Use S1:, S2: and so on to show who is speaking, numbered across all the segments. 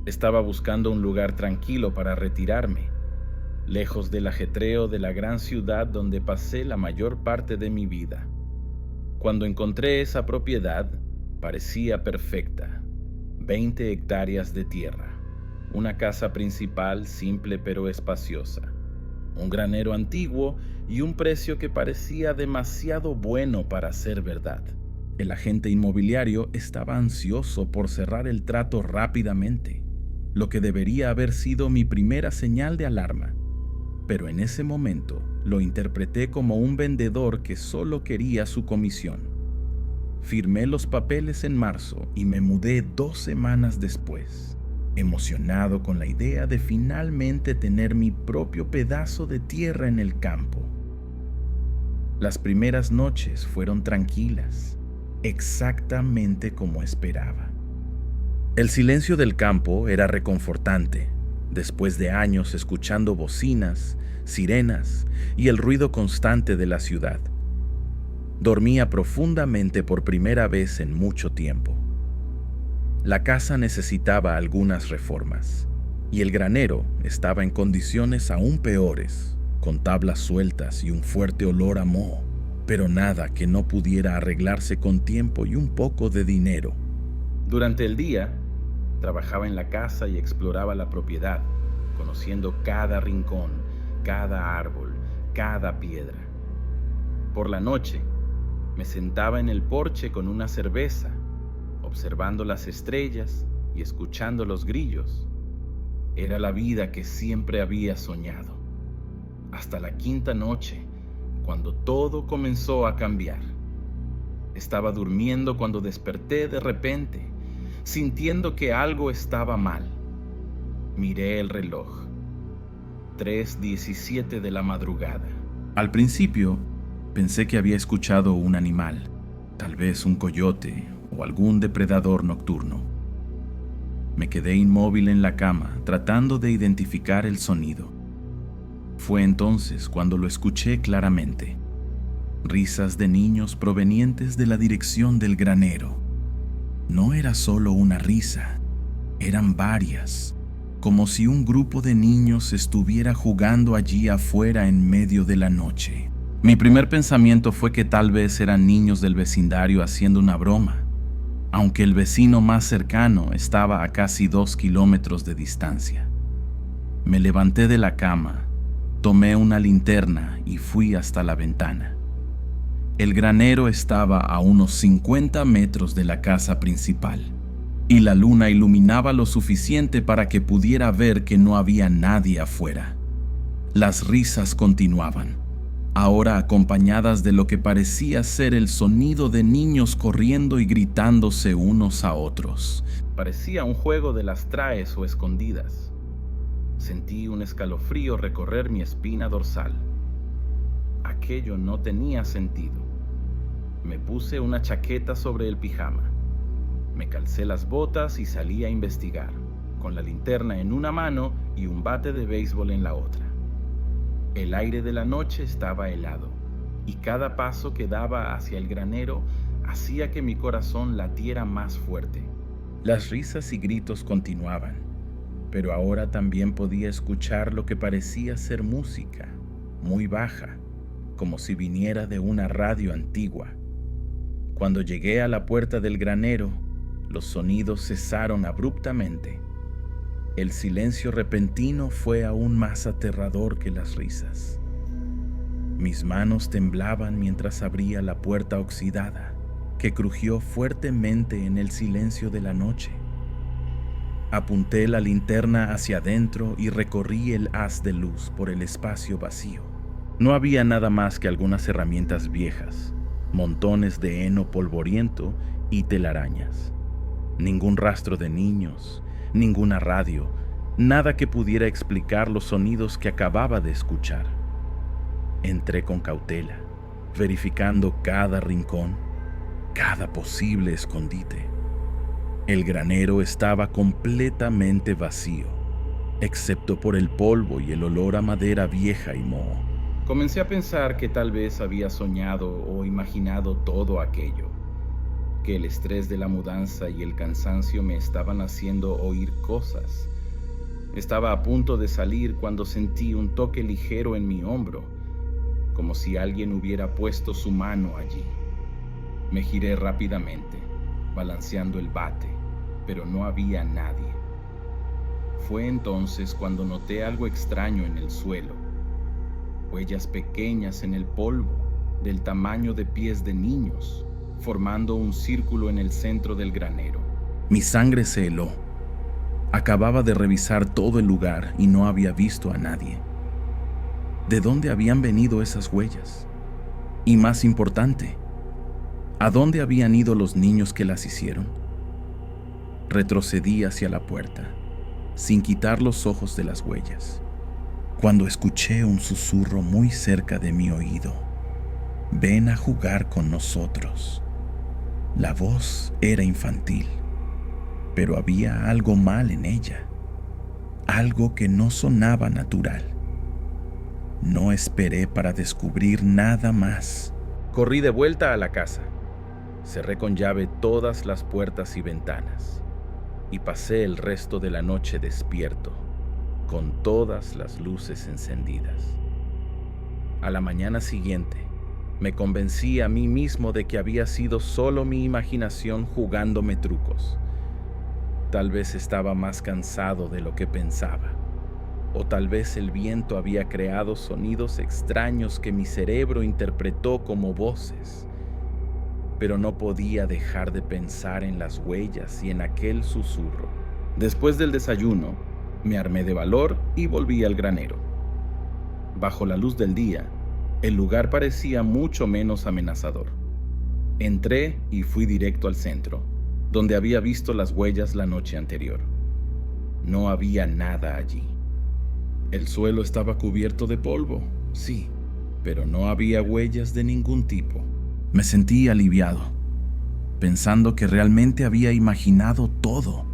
S1: Estaba buscando un lugar tranquilo para retirarme, lejos del ajetreo de la gran ciudad donde pasé la mayor parte de mi vida. Cuando encontré esa propiedad, parecía perfecta. 20 hectáreas de tierra, una casa principal simple pero espaciosa, un granero antiguo y un precio que parecía demasiado bueno para ser verdad. El agente inmobiliario estaba ansioso por cerrar el trato rápidamente, lo que debería haber sido mi primera señal de alarma. Pero en ese momento lo interpreté como un vendedor que solo quería su comisión. Firmé los papeles en marzo y me mudé 2 semanas después, emocionado con la idea de finalmente tener mi propio pedazo de tierra en el campo. Las primeras noches fueron tranquilas, exactamente como esperaba. El silencio del campo era reconfortante, después de años escuchando bocinas, sirenas y el ruido constante de la ciudad. Dormía profundamente por primera vez en mucho tiempo. La casa necesitaba algunas reformas, y el granero estaba en condiciones aún peores, con tablas sueltas y un fuerte olor a moho, pero nada que no pudiera arreglarse con tiempo y un poco de dinero. Durante el día, trabajaba en la casa y exploraba la propiedad, conociendo cada rincón, cada árbol, cada piedra. Por la noche, me sentaba en el porche con una cerveza, observando las estrellas y escuchando los grillos. Era la vida que siempre había soñado. Hasta la 5ª noche, cuando todo comenzó a cambiar. Estaba durmiendo cuando desperté de repente, sintiendo que algo estaba mal. Miré el reloj. 3:17 de la madrugada. Al principio, pensé que había escuchado un animal, tal vez un coyote o algún depredador nocturno. Me quedé inmóvil en la cama, tratando de identificar el sonido. Fue entonces cuando lo escuché claramente. Risas de niños provenientes de la dirección del granero. No era solo una risa, eran varias, como si un grupo de niños estuviera jugando allí afuera en medio de la noche. Mi primer pensamiento fue que tal vez eran niños del vecindario haciendo una broma, aunque el vecino más cercano estaba a casi 2 kilómetros de distancia. Me levanté de la cama, tomé una linterna y fui hasta la ventana. El granero estaba a unos 50 metros de la casa principal, y la luna iluminaba lo suficiente para que pudiera ver que no había nadie afuera. Las risas continuaban, ahora acompañadas de lo que parecía ser el sonido de niños corriendo y gritándose unos a otros. Parecía un juego de las traes o escondidas. Sentí un escalofrío recorrer mi espina dorsal. Aquello no tenía sentido. Me puse una chaqueta sobre el pijama. Me calcé las botas y salí a investigar, con la linterna en una mano y un bate de béisbol en la otra. El aire de la noche estaba helado, y cada paso que daba hacia el granero hacía que mi corazón latiera más fuerte. Las risas y gritos continuaban, pero ahora también podía escuchar lo que parecía ser música, muy baja, como si viniera de una radio antigua. Cuando llegué a la puerta del granero, los sonidos cesaron abruptamente. El silencio repentino fue aún más aterrador que las risas. Mis manos temblaban mientras abría la puerta oxidada, que crujió fuertemente en el silencio de la noche. Apunté la linterna hacia adentro y recorrí el haz de luz por el espacio vacío. No había nada más que algunas herramientas viejas, montones de heno polvoriento y telarañas. Ningún rastro de niños, ninguna radio, nada que pudiera explicar los sonidos que acababa de escuchar. Entré con cautela, verificando cada rincón, cada posible escondite. El granero estaba completamente vacío, excepto por el polvo y el olor a madera vieja y moho. Comencé a pensar que tal vez había soñado o imaginado todo aquello, que el estrés de la mudanza y el cansancio me estaban haciendo oír cosas. Estaba a punto de salir cuando sentí un toque ligero en mi hombro, como si alguien hubiera puesto su mano allí. Me giré rápidamente, balanceando el bate, pero no había nadie. Fue entonces cuando noté algo extraño en el suelo. Huellas pequeñas en el polvo, del tamaño de pies de niños, formando un círculo en el centro del granero. Mi sangre se heló. Acababa de revisar todo el lugar y no había visto a nadie. ¿De dónde habían venido esas huellas? Y más importante, ¿a dónde habían ido los niños que las hicieron? Retrocedí hacia la puerta, sin quitar los ojos de las huellas, cuando escuché un susurro muy cerca de mi oído. «Ven a jugar con nosotros». La voz era infantil, pero había algo mal en ella, algo que no sonaba natural. No esperé para descubrir nada más. Corrí de vuelta a la casa, cerré con llave todas las puertas y ventanas, y pasé el resto de la noche despierto, con todas las luces encendidas. A la mañana siguiente, me convencí a mí mismo de que había sido solo mi imaginación jugándome trucos. Tal vez estaba más cansado de lo que pensaba, o tal vez el viento había creado sonidos extraños que mi cerebro interpretó como voces. Pero no podía dejar de pensar en las huellas y en aquel susurro. Después del desayuno, me armé de valor y volví al granero. Bajo la luz del día, el lugar parecía mucho menos amenazador. Entré y fui directo al centro, donde había visto las huellas la noche anterior. No había nada allí. El suelo estaba cubierto de polvo, sí, pero no había huellas de ningún tipo. Me sentí aliviado, pensando que realmente había imaginado todo,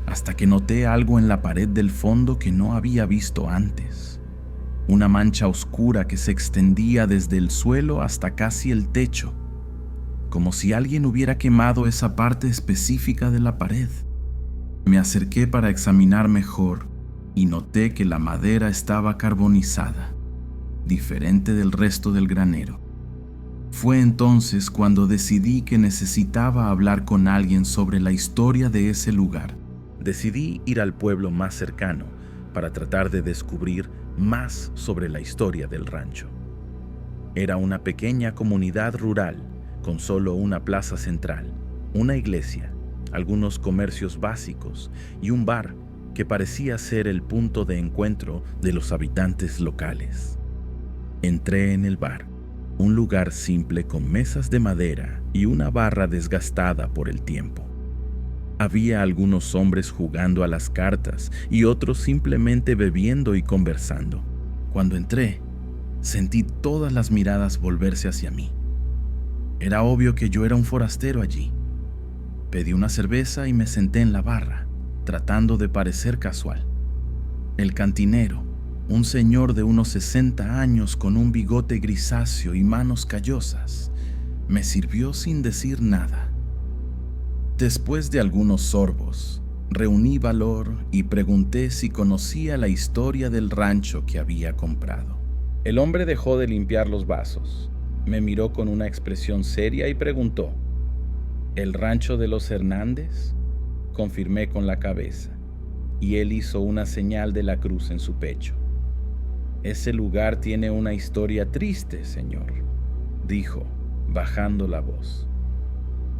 S1: hasta que noté algo en la pared del fondo que no había visto antes. Una mancha oscura que se extendía desde el suelo hasta casi el techo, como si alguien hubiera quemado esa parte específica de la pared. Me acerqué para examinar mejor y noté que la madera estaba carbonizada, diferente del resto del granero. Fue entonces cuando decidí que necesitaba hablar con alguien sobre la historia de ese lugar. Decidí ir al pueblo más cercano para tratar de descubrir más sobre la historia del rancho. Era una pequeña comunidad rural con solo una plaza central, una iglesia, algunos comercios básicos y un bar que parecía ser el punto de encuentro de los habitantes locales. Entré en el bar, un lugar simple con mesas de madera y una barra desgastada por el tiempo. Había algunos hombres jugando a las cartas y otros simplemente bebiendo y conversando. Cuando entré, sentí todas las miradas volverse hacia mí. Era obvio que yo era un forastero allí. Pedí una cerveza y me senté en la barra, tratando de parecer casual. El cantinero, un señor de unos 60 años con un bigote grisáceo y manos callosas, me sirvió sin decir nada. Después de algunos sorbos, reuní valor y pregunté si conocía la historia del rancho que había comprado. El hombre dejó de limpiar los vasos, me miró con una expresión seria y preguntó: ¿El rancho de los Hernández? Confirmé con la cabeza, y él hizo una señal de la cruz en su pecho. Ese lugar tiene una historia triste, señor, dijo, bajando la voz.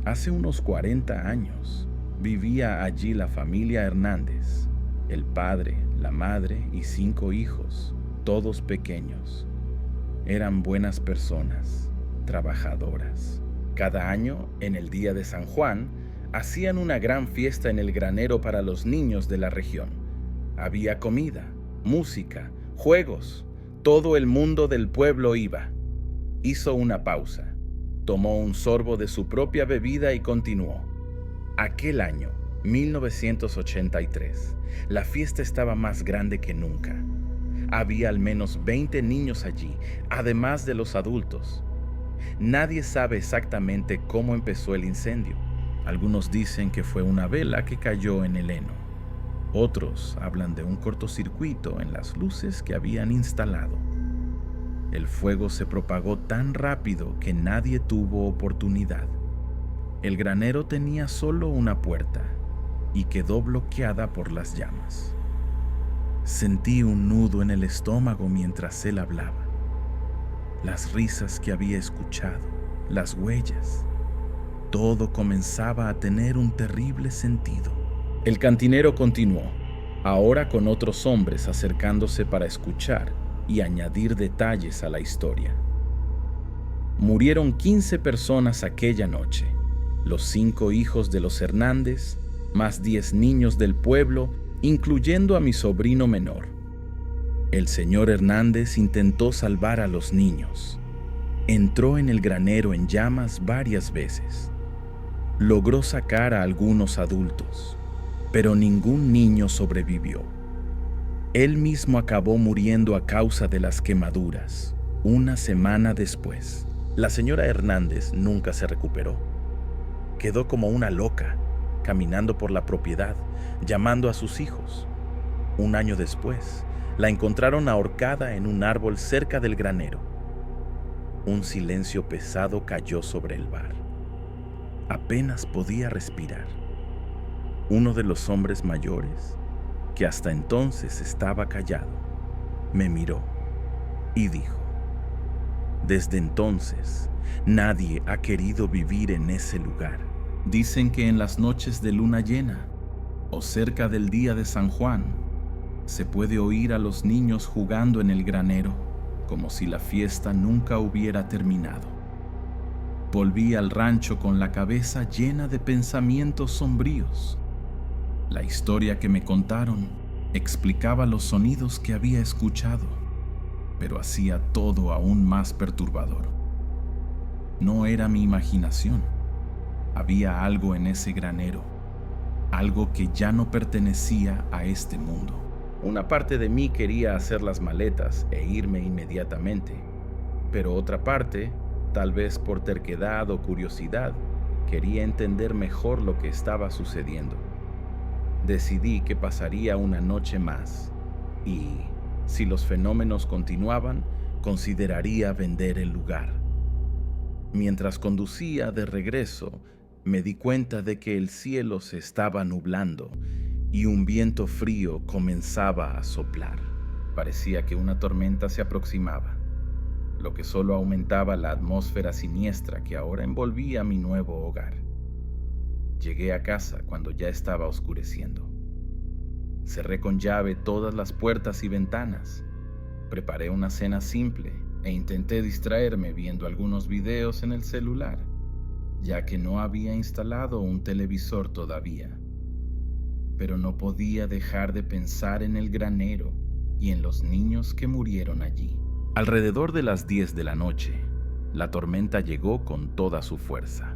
S1: Hace unos 40 años vivía allí la familia Hernández, el padre, la madre y 5 hijos, todos pequeños. Eran buenas personas, trabajadoras. Cada año, en el día de San Juan, hacían una gran fiesta en el granero para los niños de la región. Había comida, música, juegos. Todo el mundo del pueblo iba. Hizo una pausa. Tomó un sorbo de su propia bebida y continuó. Aquel año, 1983, la fiesta estaba más grande que nunca. Había al menos 20 niños allí, además de los adultos. Nadie sabe exactamente cómo empezó el incendio. Algunos dicen que fue una vela que cayó en el heno. Otros hablan de un cortocircuito en las luces que habían instalado. El fuego se propagó tan rápido que nadie tuvo oportunidad. El granero tenía solo una puerta y quedó bloqueada por las llamas. Sentí un nudo en el estómago mientras él hablaba. Las risas que había escuchado, las huellas, todo comenzaba a tener un terrible sentido. El cantinero continuó, ahora con otros hombres acercándose para escuchar y añadir detalles a la historia. Murieron 15 personas aquella noche, los 5 hijos de los Hernández, más 10 niños del pueblo, incluyendo a mi sobrino menor. El señor Hernández intentó salvar a los niños. Entró en el granero en llamas varias veces. Logró sacar a algunos adultos, pero ningún niño sobrevivió. Él mismo acabó muriendo a causa de las quemaduras, una semana después. La señora Hernández nunca se recuperó. Quedó como una loca, caminando por la propiedad, llamando a sus hijos. Un año después, la encontraron ahorcada en un árbol cerca del granero. Un silencio pesado cayó sobre el bar. Apenas podía respirar. Uno de los hombres mayores, que hasta entonces estaba callado, me miró y dijo: «Desde entonces, nadie ha querido vivir en ese lugar. Dicen que en las noches de luna llena o cerca del día de San Juan, se puede oír a los niños jugando en el granero, como si la fiesta nunca hubiera terminado». Volví al rancho con la cabeza llena de pensamientos sombríos. La historia que me contaron explicaba los sonidos que había escuchado, pero hacía todo aún más perturbador. No era mi imaginación. Había algo en ese granero, algo que ya no pertenecía a este mundo. Una parte de mí quería hacer las maletas e irme inmediatamente, pero otra parte, tal vez por terquedad o curiosidad, quería entender mejor lo que estaba sucediendo. Decidí que pasaría una noche más y, si los fenómenos continuaban, consideraría vender el lugar. Mientras conducía de regreso, me di cuenta de que el cielo se estaba nublando y un viento frío comenzaba a soplar. Parecía que una tormenta se aproximaba, lo que solo aumentaba la atmósfera siniestra que ahora envolvía mi nuevo hogar. Llegué a casa cuando ya estaba oscureciendo. Cerré con llave todas las puertas y ventanas. Preparé una cena simple e intenté distraerme viendo algunos videos en el celular, ya que no había instalado un televisor todavía. Pero no podía dejar de pensar en el granero y en los niños que murieron allí. Alrededor de las 10 de la noche, la tormenta llegó con toda su fuerza.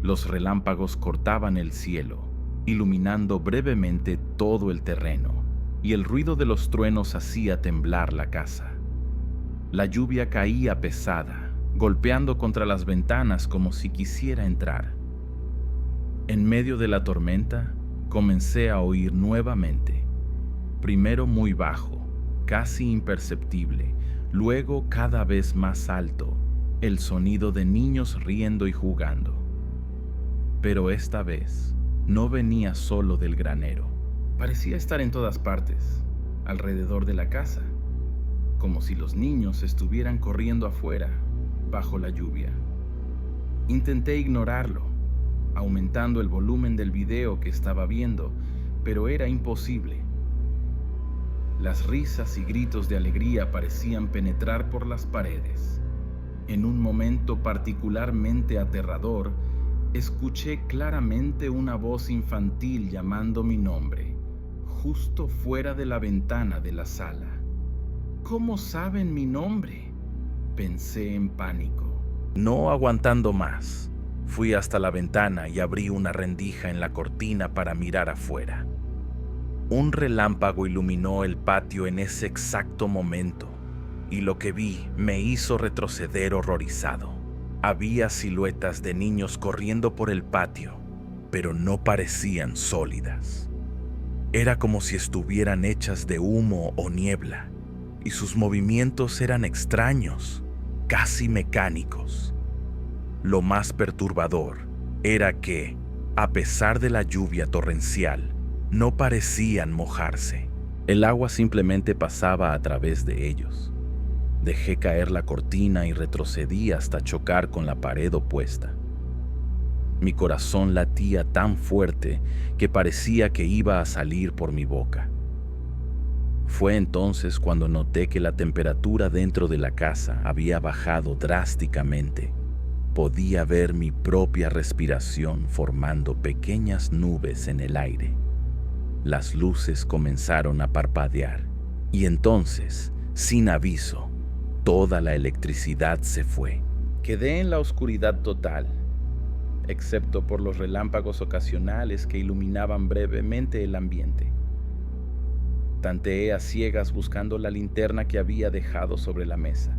S1: Los relámpagos cortaban el cielo, iluminando brevemente todo el terreno, y el ruido de los truenos hacía temblar la casa. La lluvia caía pesada, golpeando contra las ventanas como si quisiera entrar. En medio de la tormenta, comencé a oír nuevamente, primero muy bajo, casi imperceptible, luego cada vez más alto, el sonido de niños riendo y jugando. Pero esta vez no venía solo del granero. Parecía estar en todas partes, alrededor de la casa, como si los niños estuvieran corriendo afuera, bajo la lluvia. Intenté ignorarlo, aumentando el volumen del video que estaba viendo, pero era imposible. Las risas y gritos de alegría parecían penetrar por las paredes. En un momento particularmente aterrador, escuché claramente una voz infantil llamando mi nombre, justo fuera de la ventana de la sala. ¿Cómo saben mi nombre?, pensé en pánico. No aguantando más, fui hasta la ventana y abrí una rendija en la cortina para mirar afuera. Un relámpago iluminó el patio en ese exacto momento. y lo que vi me hizo retroceder horrorizado. Había siluetas de niños corriendo por el patio, pero no parecían sólidas. Era como si estuvieran hechas de humo o niebla, y sus movimientos eran extraños, casi mecánicos. Lo más perturbador era que, a pesar de la lluvia torrencial, no parecían mojarse. El agua simplemente pasaba a través de ellos. Dejé caer la cortina y retrocedí hasta chocar con la pared opuesta. Mi corazón latía tan fuerte que parecía que iba a salir por mi boca. Fue entonces cuando noté que la temperatura dentro de la casa había bajado drásticamente. Podía ver mi propia respiración formando pequeñas nubes en el aire. Las luces comenzaron a parpadear y entonces, sin aviso, toda la electricidad se fue. Quedé en la oscuridad total, excepto por los relámpagos ocasionales que iluminaban brevemente el ambiente. Tanteé a ciegas buscando la linterna que había dejado sobre la mesa,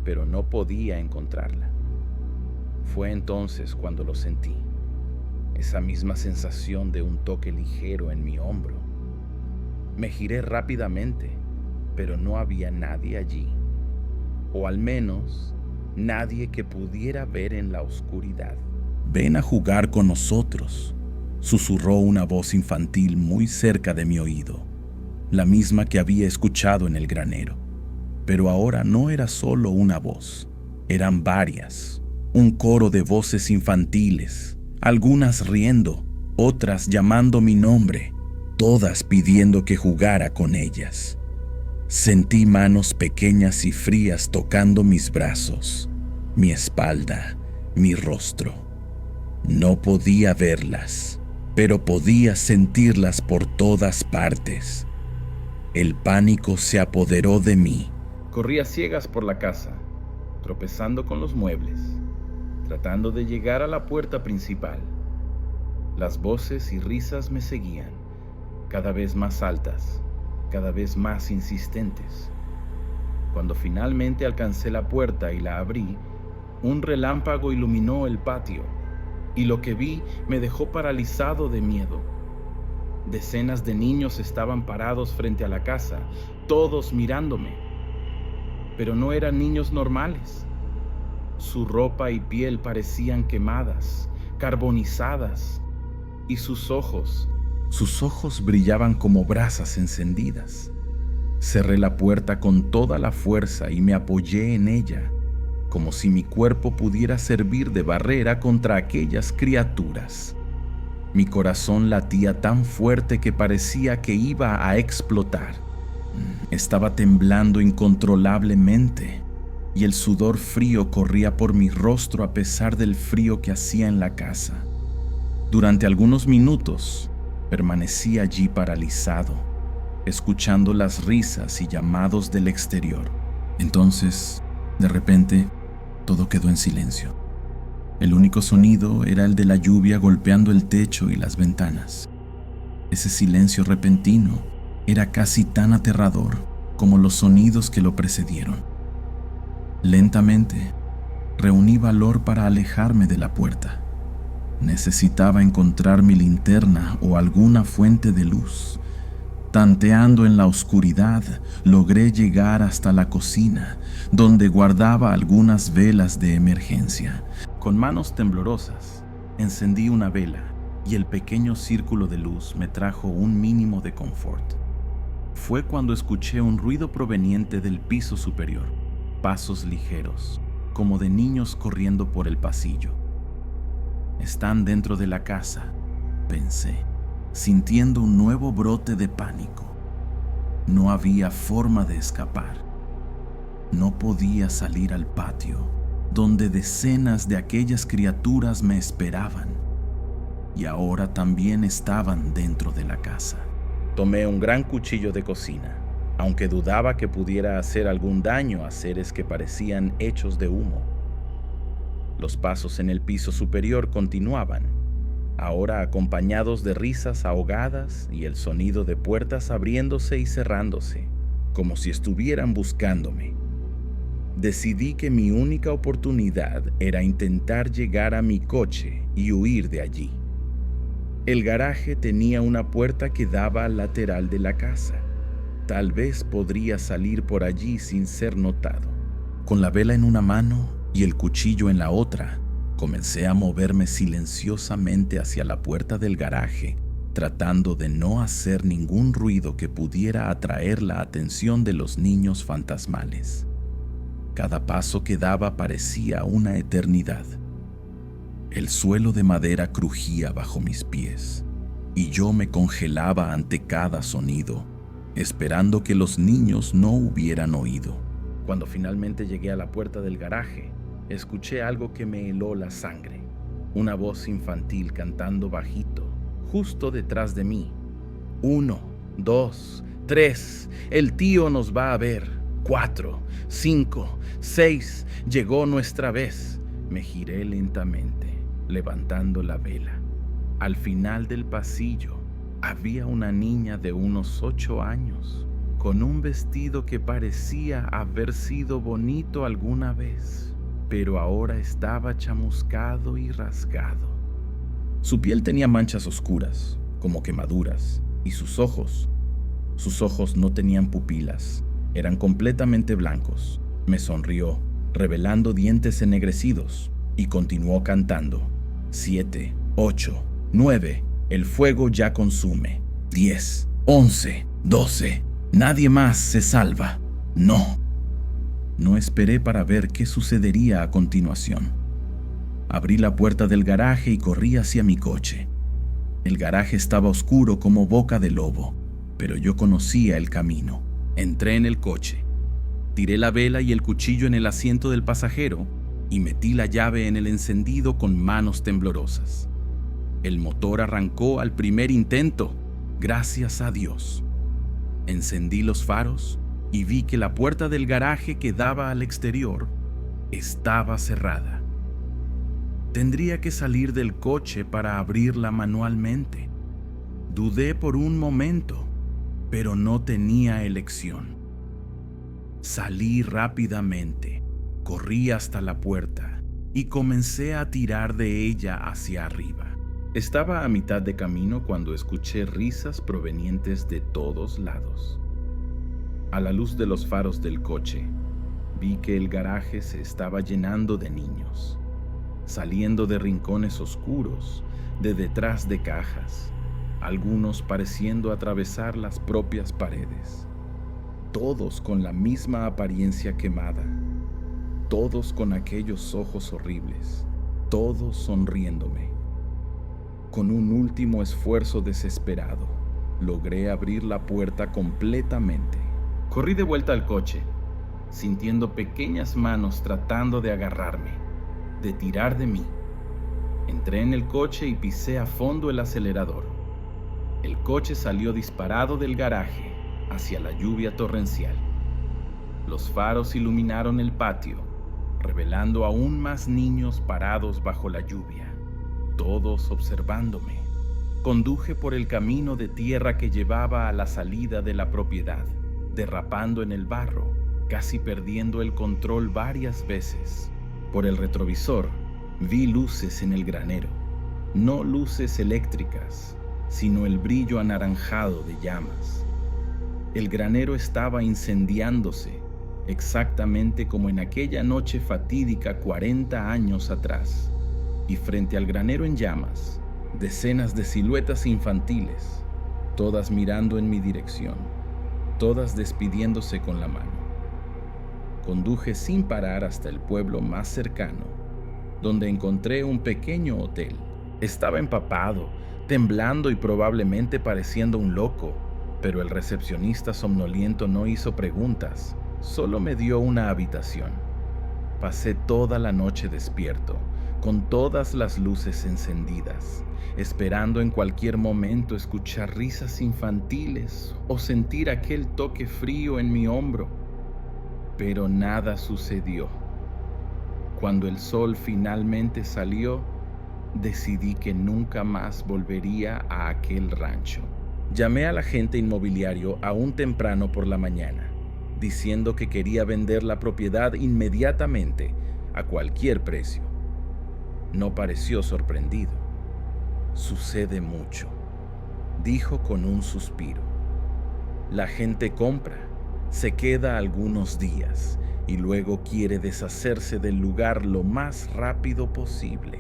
S1: pero no podía encontrarla. Fue entonces cuando lo sentí, esa misma sensación de un toque ligero en mi hombro. Me giré rápidamente, pero no había nadie allí, o al menos nadie que pudiera ver en la oscuridad. «Ven a jugar con nosotros», susurró una voz infantil muy cerca de mi oído, la misma que había escuchado en el granero. Pero ahora no era solo una voz, eran varias, un coro de voces infantiles, algunas riendo, otras llamando mi nombre, todas pidiendo que jugara con ellas. Sentí manos pequeñas y frías tocando mis brazos, mi espalda, mi rostro. No podía verlas, pero podía sentirlas por todas partes. El pánico se apoderó de mí. Corrí a ciegas por la casa, tropezando con los muebles, tratando de llegar a la puerta principal. Las voces y risas me seguían, cada vez más altas, cada vez más insistentes. Cuando finalmente alcancé la puerta y la abrí, un relámpago iluminó el patio, y lo que vi me dejó paralizado de miedo. Decenas de niños estaban parados frente a la casa, todos mirándome. Pero no eran niños normales. Su ropa y piel parecían quemadas, carbonizadas, y sus ojos brillaban como brasas encendidas. Cerré la puerta con toda la fuerza y me apoyé en ella, como si mi cuerpo pudiera servir de barrera contra aquellas criaturas. Mi corazón latía tan fuerte que parecía que iba a explotar. Estaba temblando incontrolablemente y el sudor frío corría por mi rostro a pesar del frío que hacía en la casa. Durante algunos minutos permanecí allí paralizado, escuchando las risas y llamados del exterior. Entonces, de repente, todo quedó en silencio. El único sonido era el de la lluvia golpeando el techo y las ventanas. Ese silencio repentino era casi tan aterrador como los sonidos que lo precedieron. Lentamente, reuní valor para alejarme de la puerta. Necesitaba encontrar mi linterna o alguna fuente de luz. Tanteando en la oscuridad, logré llegar hasta la cocina, donde guardaba algunas velas de emergencia. Con manos temblorosas, encendí una vela y el pequeño círculo de luz me trajo un mínimo de confort. Fue cuando escuché un ruido proveniente del piso superior, pasos ligeros, como de niños corriendo por el pasillo. Están dentro de la casa, pensé, sintiendo un nuevo brote de pánico. No había forma de escapar. No podía salir al patio, donde decenas de aquellas criaturas me esperaban, y ahora también estaban dentro de la casa. Tomé un gran cuchillo de cocina, aunque dudaba que pudiera hacer algún daño a seres que parecían hechos de humo. Los pasos en el piso superior continuaban, ahora acompañados de risas ahogadas y el sonido de puertas abriéndose y cerrándose, como si estuvieran buscándome. Decidí que mi única oportunidad era intentar llegar a mi coche y huir de allí. El garaje tenía una puerta que daba al lateral de la casa. Tal vez podría salir por allí sin ser notado. Con la vela en una mano y el cuchillo en la otra, comencé a moverme silenciosamente hacia la puerta del garaje, tratando de no hacer ningún ruido que pudiera atraer la atención de los niños fantasmales. Cada paso que daba parecía una eternidad. El suelo de madera crujía bajo mis pies, y yo me congelaba ante cada sonido, esperando que los niños no hubieran oído. Cuando finalmente llegué a la puerta del garaje, escuché algo que me heló la sangre. Una voz infantil cantando bajito, justo detrás de mí. 1, 2, 3, el tío nos va a ver. 4, 5, 6, llegó nuestra vez. Me giré lentamente, levantando la vela. Al final del pasillo había una niña de unos 8 años, con un vestido que parecía haber sido bonito alguna vez, pero ahora estaba chamuscado y rasgado. Su piel tenía manchas oscuras, como quemaduras, y sus ojos no tenían pupilas, eran completamente blancos. Me sonrió, revelando dientes ennegrecidos, y continuó cantando. 7, 8, 9, el fuego ya consume. 10, 11, 12, nadie más se salva. No. No esperé para ver qué sucedería a continuación. Abrí la puerta del garaje y corrí hacia mi coche. El garaje estaba oscuro como boca de lobo, pero yo conocía el camino. Entré en el coche, tiré la vela y el cuchillo en el asiento del pasajero y metí la llave en el encendido con manos temblorosas. El motor arrancó al primer intento, gracias a Dios. Encendí los faros y vi que la puerta del garaje que daba al exterior estaba cerrada. Tendría que salir del coche para abrirla manualmente. Dudé por un momento, pero no tenía elección. Salí rápidamente, corrí hasta la puerta y comencé a tirar de ella hacia arriba. Estaba a mitad de camino cuando escuché risas provenientes de todos lados. A la luz de los faros del coche, vi que el garaje se estaba llenando de niños, saliendo de rincones oscuros, de detrás de cajas, algunos pareciendo atravesar las propias paredes, todos con la misma apariencia quemada, todos con aquellos ojos horribles, todos sonriéndome. Con un último esfuerzo desesperado, logré abrir la puerta completamente. Corrí de vuelta al coche, sintiendo pequeñas manos tratando de agarrarme, de tirar de mí. Entré en el coche y pisé a fondo el acelerador. El coche salió disparado del garaje hacia la lluvia torrencial. Los faros iluminaron el patio, revelando aún más niños parados bajo la lluvia, todos observándome. Conduje por el camino de tierra que llevaba a la salida de la propiedad, derrapando en el barro, casi perdiendo el control varias veces. Por el retrovisor vi luces en el granero, no luces eléctricas, sino el brillo anaranjado de llamas. El granero estaba incendiándose, exactamente como en aquella noche fatídica 40 años atrás, y frente al granero en llamas, decenas de siluetas infantiles, todas mirando en mi dirección, todas despidiéndose con la mano. Conduje sin parar hasta el pueblo más cercano, donde encontré un pequeño hotel. Estaba empapado, temblando y probablemente pareciendo un loco, pero el recepcionista somnoliento no hizo preguntas, solo me dio una habitación. Pasé toda la noche despierto, con todas las luces encendidas, esperando en cualquier momento escuchar risas infantiles o sentir aquel toque frío en mi hombro. Pero nada sucedió. Cuando el sol finalmente salió, decidí que nunca más volvería a aquel rancho. Llamé al agente inmobiliario aún temprano por la mañana, diciendo que quería vender la propiedad inmediatamente, a cualquier precio. No pareció sorprendido. Sucede mucho, dijo con un suspiro. La gente compra, se queda algunos días y luego quiere deshacerse del lugar lo más rápido posible.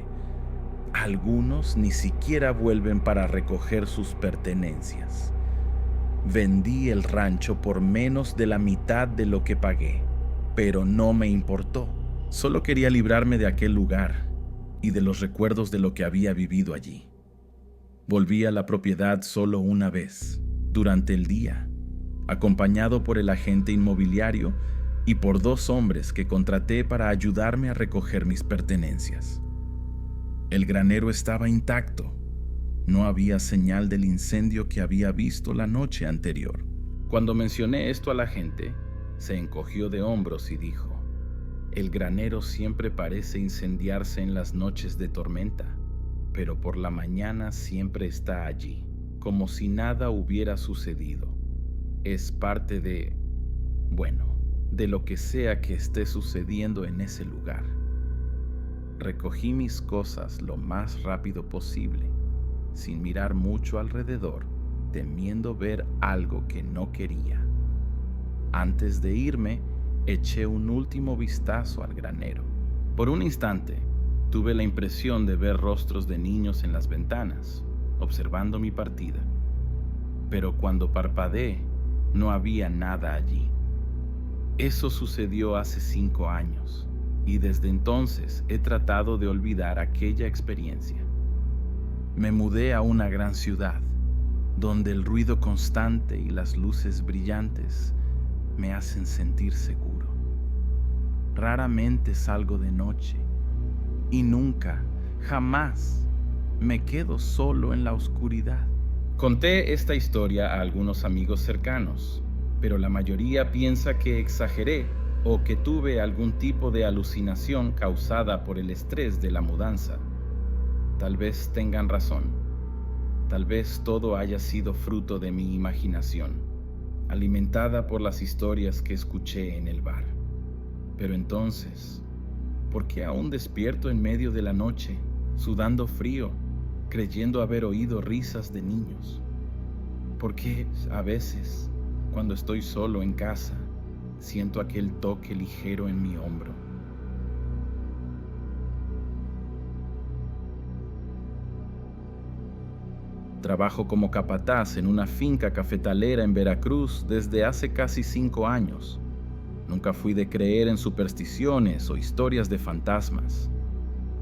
S1: Algunos ni siquiera vuelven para recoger sus pertenencias. Vendí el rancho por menos de la mitad de lo que pagué, pero no me importó. Solo quería librarme de aquel lugar y de los recuerdos de lo que había vivido allí. Volví a la propiedad solo una vez, durante el día, acompañado por el agente inmobiliario y por 2 hombres que contraté para ayudarme a recoger mis pertenencias. El granero estaba intacto. No había señal del incendio que había visto la noche anterior. Cuando mencioné esto a la gente, se encogió de hombros y dijo: el granero siempre parece incendiarse en las noches de tormenta, pero por la mañana siempre está allí, como si nada hubiera sucedido. Es parte de lo que sea que esté sucediendo en ese lugar. Recogí mis cosas lo más rápido posible, sin mirar mucho alrededor, temiendo ver algo que no quería. Antes de irme, eché un último vistazo al granero. Por un instante, tuve la impresión de ver rostros de niños en las ventanas, observando mi partida. Pero cuando parpadeé, no había nada allí. Eso sucedió hace 5 años, y desde entonces he tratado de olvidar aquella experiencia. Me mudé a una gran ciudad, donde el ruido constante y las luces brillantes me hacen sentir seguro. Raramente salgo de noche y nunca, jamás, me quedo solo en la oscuridad. Conté esta historia a algunos amigos cercanos, pero la mayoría piensa que exageré o que tuve algún tipo de alucinación causada por el estrés de la mudanza. Tal vez tengan razón. Tal vez todo haya sido fruto de mi imaginación, alimentada por las historias que escuché en el bar. Pero entonces, ¿por qué aún despierto en medio de la noche, sudando frío, creyendo haber oído risas de niños? ¿Por qué a veces, cuando estoy solo en casa, siento aquel toque ligero en mi hombro? Trabajo como capataz en una finca cafetalera en Veracruz desde hace casi 5 años. Nunca fui de creer en supersticiones o historias de fantasmas.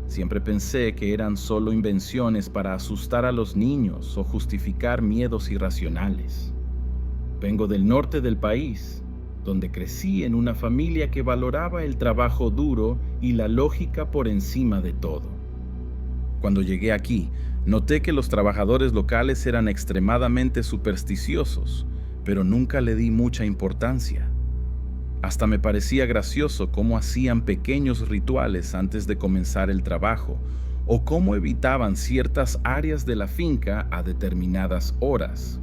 S1: Siempre pensé que eran solo invenciones para asustar a los niños o justificar miedos irracionales. Vengo del norte del país, donde crecí en una familia que valoraba el trabajo duro y la lógica por encima de todo. Cuando llegué aquí, noté que los trabajadores locales eran extremadamente supersticiosos, pero nunca le di mucha importancia. Hasta me parecía gracioso cómo hacían pequeños rituales antes de comenzar el trabajo, o cómo evitaban ciertas áreas de la finca a determinadas horas.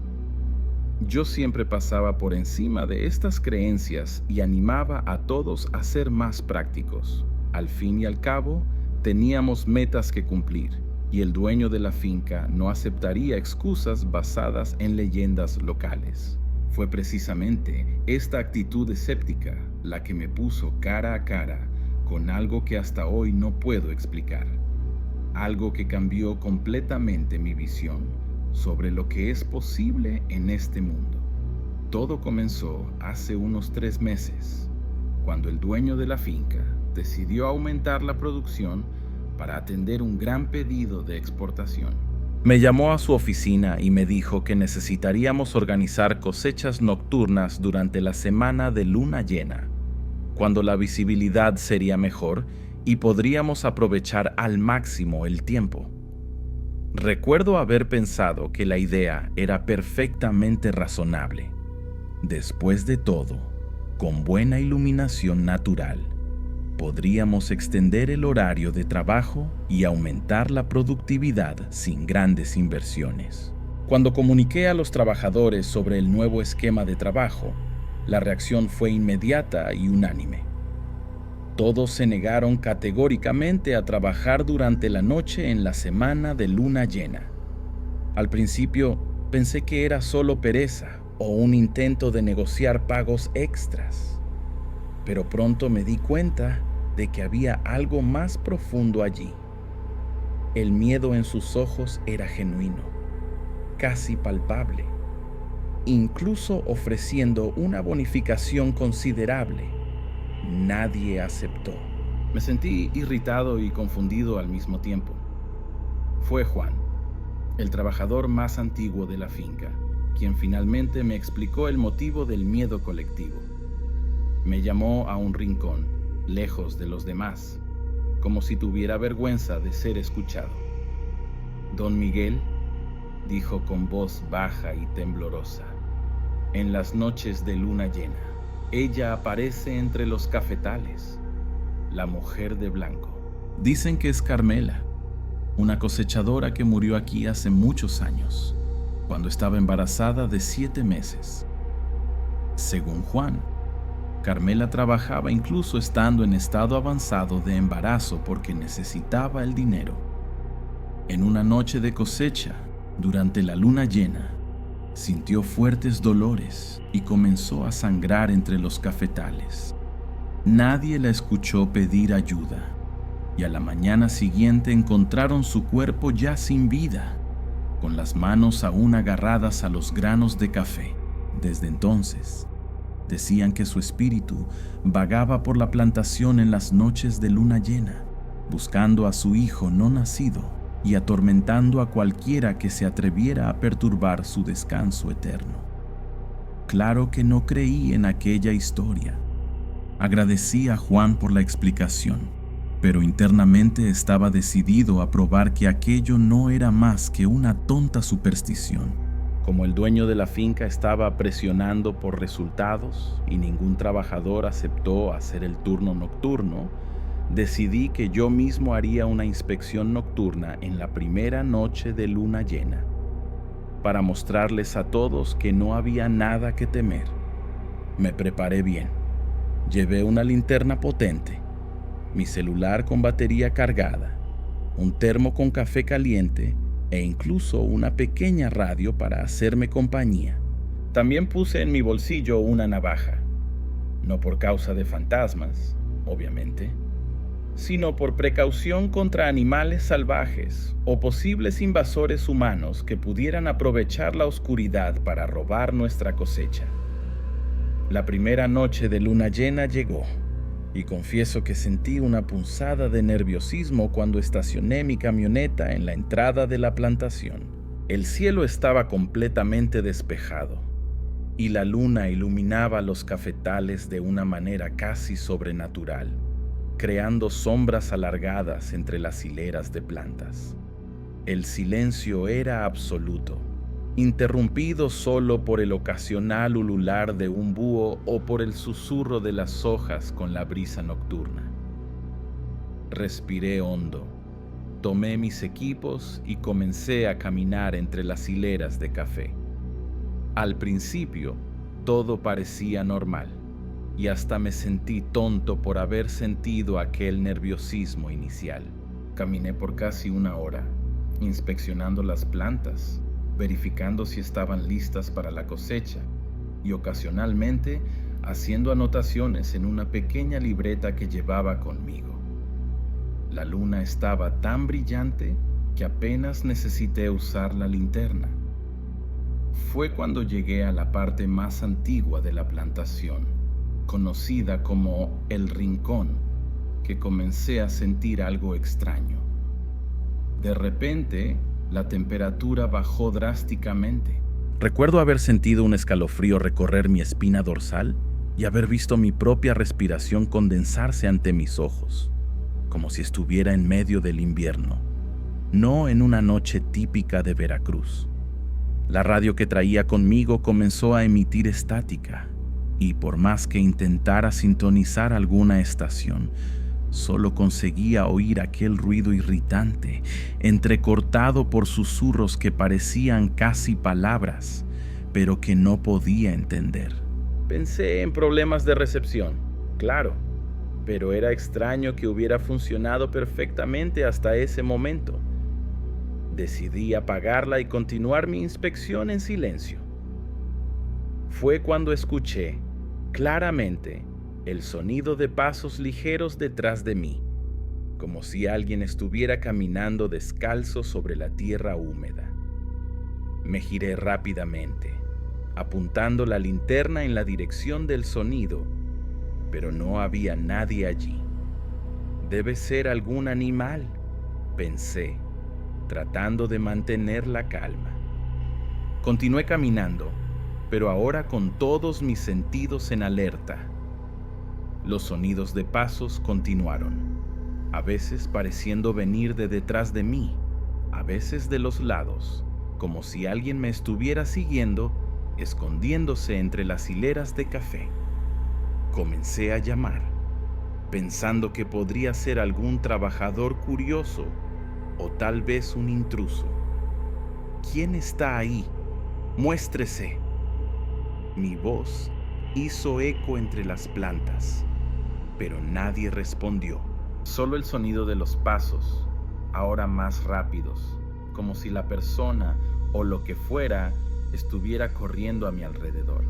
S1: Yo siempre pasaba por encima de estas creencias y animaba a todos a ser más prácticos. Al fin y al cabo, teníamos metas que cumplir, y el dueño de la finca no aceptaría excusas basadas en leyendas locales. Fue precisamente esta actitud escéptica la que me puso cara a cara con algo que hasta hoy no puedo explicar. Algo que cambió completamente mi visión sobre lo que es posible en este mundo. Todo comenzó hace unos 3 meses, cuando el dueño de la finca decidió aumentar la producción para atender un gran pedido de exportación. Me llamó a su oficina y me dijo que necesitaríamos organizar cosechas nocturnas durante la semana de luna llena, cuando la visibilidad sería mejor y podríamos aprovechar al máximo el tiempo. Recuerdo haber pensado que la idea era perfectamente razonable. Después de todo, con buena iluminación natural, podríamos extender el horario de trabajo y aumentar la productividad sin grandes inversiones. Cuando comuniqué a los trabajadores sobre el nuevo esquema de trabajo, La reacción fue inmediata y unánime. Todos se negaron categóricamente a trabajar durante la noche en la semana de luna llena. Al principio pensé que era solo pereza o un intento de negociar pagos extras, pero pronto me di cuenta de que había algo más profundo allí. El miedo en sus ojos era genuino, casi palpable, incluso ofreciendo una bonificación considerable. Nadie aceptó. Me sentí irritado y confundido al mismo tiempo. Fue Juan, el trabajador más antiguo de la finca, quien finalmente me explicó el motivo del miedo colectivo. Me llamó a un rincón, lejos de los demás, como si tuviera vergüenza de ser escuchado. Don Miguel, dijo con voz baja y temblorosa, en las noches de luna llena, ella aparece entre los cafetales, la mujer de blanco. Dicen que es Carmela, una cosechadora que murió aquí hace muchos años, cuando estaba embarazada de 7 meses. Según Juan, Carmela trabajaba incluso estando en estado avanzado de embarazo porque necesitaba el dinero. En una noche de cosecha, durante la luna llena, sintió fuertes dolores y comenzó a sangrar entre los cafetales. Nadie la escuchó pedir ayuda, y a la mañana siguiente encontraron su cuerpo ya sin vida, con las manos aún agarradas a los granos de café. Desde entonces, decían que su espíritu vagaba por la plantación en las noches de luna llena, buscando a su hijo no nacido y atormentando a cualquiera que se atreviera a perturbar su descanso eterno. Claro que no creí en aquella historia. Agradecí a Juan por la explicación, pero internamente estaba decidido a probar que aquello no era más que una tonta superstición. Como el dueño de la finca estaba presionando por resultados y ningún trabajador aceptó hacer el turno nocturno, decidí que yo mismo haría una inspección nocturna en la primera noche de luna llena, para mostrarles a todos que no había nada que temer. Me preparé bien. Llevé una linterna potente, mi celular con batería cargada, un termo con café caliente e incluso una pequeña radio para hacerme compañía. También puse en mi bolsillo una navaja, no por causa de fantasmas, obviamente, sino por precaución contra animales salvajes o posibles invasores humanos que pudieran aprovechar la oscuridad para robar nuestra cosecha. La primera noche de luna llena llegó, y confieso que sentí una punzada de nerviosismo cuando estacioné mi camioneta en la entrada de la plantación. El cielo estaba completamente despejado, y la luna iluminaba los cafetales de una manera casi sobrenatural, creando sombras alargadas entre las hileras de plantas. El silencio era absoluto, interrumpido solo por el ocasional ulular de un búho o por el susurro de las hojas con la brisa nocturna. Respiré hondo, tomé mis equipos y comencé a caminar entre las hileras de café. Al principio, todo parecía normal, y hasta me sentí tonto por haber sentido aquel nerviosismo inicial. Caminé por casi 1 hora, inspeccionando las plantas, verificando si estaban listas para la cosecha y ocasionalmente haciendo anotaciones en una pequeña libreta que llevaba conmigo. La luna estaba tan brillante que apenas necesité usar la linterna. Fue cuando llegué a la parte más antigua de la plantación, conocida como El Rincón, que comencé a sentir algo extraño. De repente, la temperatura bajó drásticamente. Recuerdo haber sentido un escalofrío recorrer mi espina dorsal y haber visto mi propia respiración condensarse ante mis ojos, como si estuviera en medio del invierno, no en una noche típica de Veracruz. La radio que traía conmigo comenzó a emitir estática, y por más que intentara sintonizar alguna estación, solo conseguía oír aquel ruido irritante, entrecortado por susurros que parecían casi palabras, pero que no podía entender. Pensé en problemas de recepción, claro, pero era extraño que hubiera funcionado perfectamente hasta ese momento. Decidí apagarla y continuar mi inspección en silencio. Fue cuando escuché, claramente, el sonido de pasos ligeros detrás de mí, como si alguien estuviera caminando descalzo sobre la tierra húmeda. Me giré rápidamente, apuntando la linterna en la dirección del sonido, pero no había nadie allí. Debe ser algún animal, pensé, tratando de mantener la calma. Continué caminando, pero ahora con todos mis sentidos en alerta. Los sonidos de pasos continuaron, a veces pareciendo venir de detrás de mí, a veces de los lados, como si alguien me estuviera siguiendo, escondiéndose entre las hileras de café. Comencé a llamar, pensando que podría ser algún trabajador curioso o tal vez un intruso. ¿Quién está ahí? Muéstrese. Mi voz hizo eco entre las plantas, pero nadie respondió. Solo el sonido de los pasos, ahora más rápidos, como si la persona o lo que fuera estuviera corriendo a mi alrededor.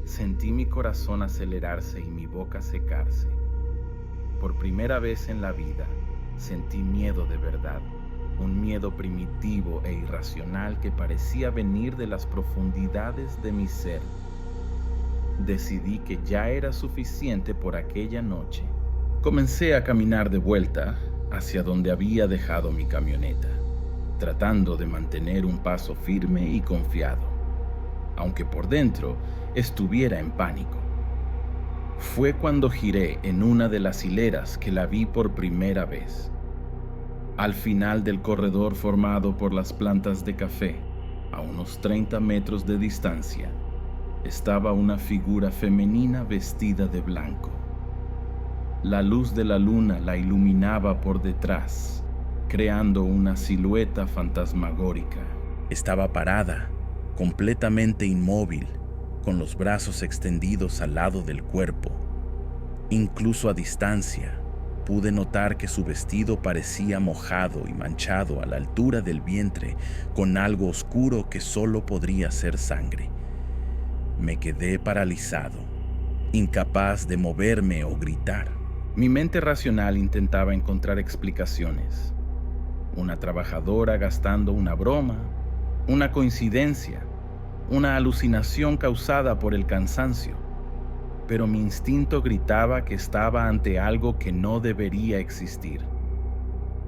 S1: Sentí mi corazón acelerarse y mi boca secarse. Por primera vez en la vida, sentí miedo de verdad, un miedo primitivo e irracional que parecía venir de las profundidades de mi ser. Decidí que ya era suficiente por aquella noche. Comencé a caminar de vuelta hacia donde había dejado mi camioneta, tratando de mantener un paso firme y confiado, aunque por dentro estuviera en pánico. Fue cuando giré en una de las hileras que la vi por primera vez. Al final del corredor formado por las plantas de café, a unos 30 metros de distancia, estaba una figura femenina vestida de blanco. La luz de la luna la iluminaba por detrás, creando una silueta fantasmagórica. Estaba parada, completamente inmóvil, con los brazos extendidos al lado del cuerpo. Incluso a distancia, pude notar que su vestido parecía mojado y manchado a la altura del vientre con algo oscuro que solo podría ser sangre. Me quedé paralizado, incapaz de moverme o gritar. Mi mente racional intentaba encontrar explicaciones. Una trabajadora gastando una broma, una coincidencia, una alucinación causada por el cansancio. Pero mi instinto gritaba que estaba ante algo que no debería existir.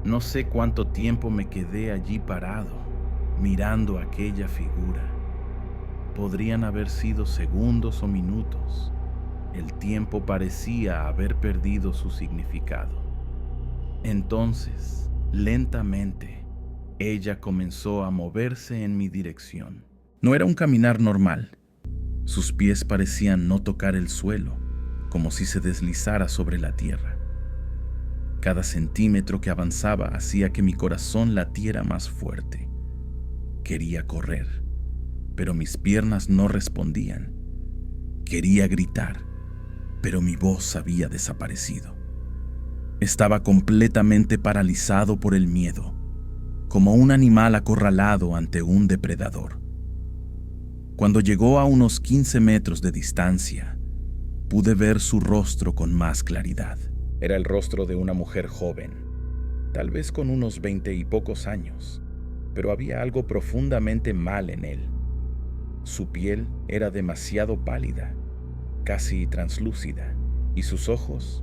S1: No sé cuánto tiempo me quedé allí parado, mirando aquella figura. Podrían haber sido segundos o minutos. El tiempo parecía haber perdido su significado. Entonces, lentamente, ella comenzó a moverse en mi dirección. No era un caminar normal. Sus pies parecían no tocar el suelo, como si se deslizara sobre la tierra. Cada centímetro que avanzaba hacía que mi corazón latiera más fuerte. Quería correr, pero mis piernas no respondían. Quería gritar, pero mi voz había desaparecido. Estaba completamente paralizado por el miedo, como un animal acorralado ante un depredador. Cuando llegó a unos 15 metros de distancia, pude ver su rostro con más claridad. Era el rostro de una mujer joven, tal vez con unos 20 y pocos años, pero había algo profundamente mal en él. Su piel era demasiado pálida, casi translúcida, y sus ojos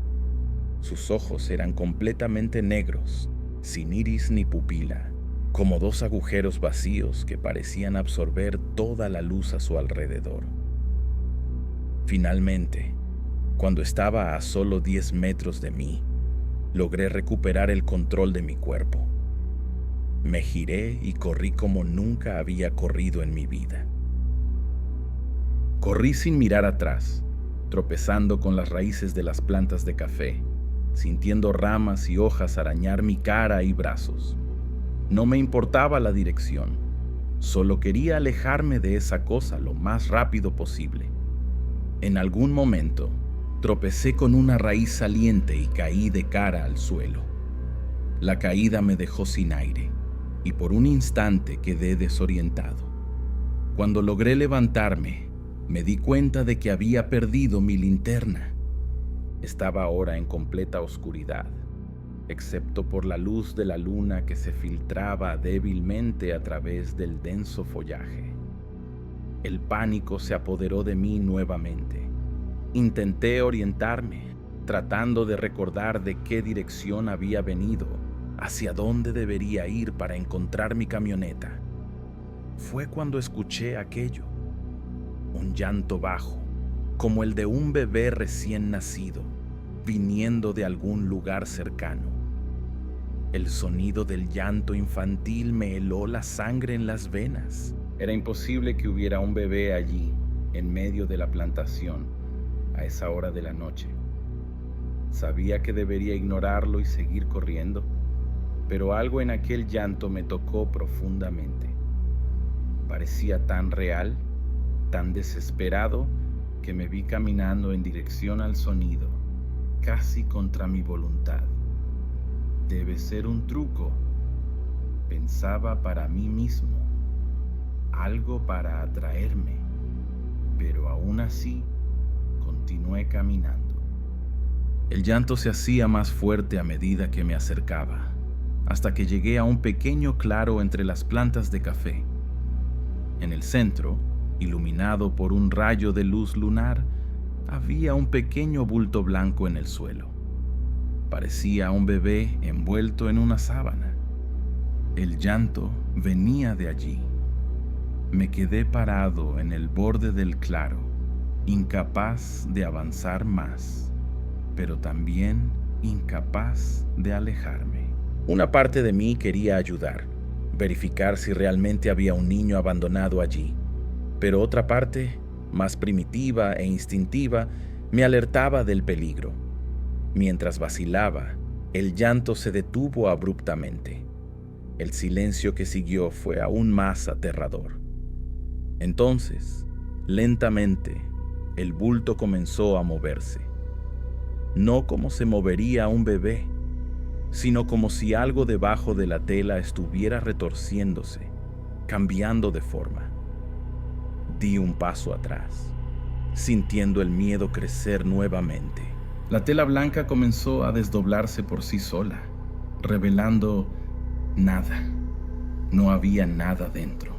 S1: eran completamente negros, sin iris ni pupila, como dos agujeros vacíos que parecían absorber toda la luz a su alrededor. Finalmente, cuando estaba a solo 10 metros de mí, logré recuperar el control de mi cuerpo. Me giré y corrí como nunca había corrido en mi vida. Corrí sin mirar atrás, tropezando con las raíces de las plantas de café, sintiendo ramas y hojas arañar mi cara y brazos. No me importaba la dirección, solo quería alejarme de esa cosa lo más rápido posible. En algún momento, tropecé con una raíz saliente y caí de cara al suelo. La caída me dejó sin aire y por un instante quedé desorientado. Cuando logré levantarme, me di cuenta de que había perdido mi linterna. Estaba ahora en completa oscuridad, excepto por la luz de la luna que se filtraba débilmente a través del denso follaje. El pánico se apoderó de mí nuevamente. Intenté orientarme, tratando de recordar de qué dirección había venido, hacia dónde debería ir para encontrar mi camioneta. Fue cuando escuché aquello, un llanto bajo, como el de un bebé recién nacido, viniendo de algún lugar cercano. El sonido del llanto infantil me heló la sangre en las venas. Era imposible que hubiera un bebé allí, en medio de la plantación, a esa hora de la noche. Sabía que debería ignorarlo y seguir corriendo, pero algo en aquel llanto me tocó profundamente. Parecía tan real, tan desesperado, que me vi caminando en dirección al sonido, casi contra mi voluntad. Debe ser un truco, pensaba para mí mismo, algo para atraerme, pero aún así continué caminando. El llanto se hacía más fuerte a medida que me acercaba, hasta que llegué a un pequeño claro entre las plantas de café. En el centro, iluminado por un rayo de luz lunar, había un pequeño bulto blanco en el suelo. Parecía un bebé envuelto en una sábana. El llanto venía de allí. Me quedé parado en el borde del claro, incapaz de avanzar más, pero también incapaz de alejarme. Una parte de mí quería ayudar, verificar si realmente había un niño abandonado allí, pero otra parte, más primitiva e instintiva, me alertaba del peligro. Mientras vacilaba, el llanto se detuvo abruptamente. El silencio que siguió fue aún más aterrador. Entonces, lentamente, el bulto comenzó a moverse. No como se movería un bebé, sino como si algo debajo de la tela estuviera retorciéndose, cambiando de forma. Di un paso atrás, sintiendo el miedo crecer nuevamente. La tela blanca comenzó a desdoblarse por sí sola, revelando nada. No había nada dentro.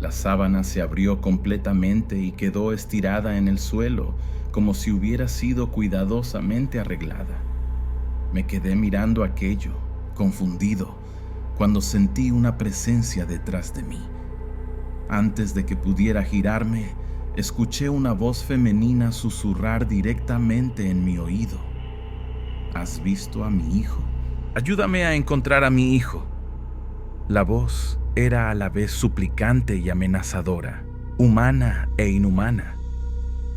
S1: La sábana se abrió completamente y quedó estirada en el suelo, como si hubiera sido cuidadosamente arreglada. Me quedé mirando aquello, confundido, cuando sentí una presencia detrás de mí. Antes de que pudiera girarme, escuché una voz femenina susurrar directamente en mi oído. ¿Has visto a mi hijo? Ayúdame a encontrar a mi hijo. La voz era a la vez suplicante y amenazadora, humana e inhumana.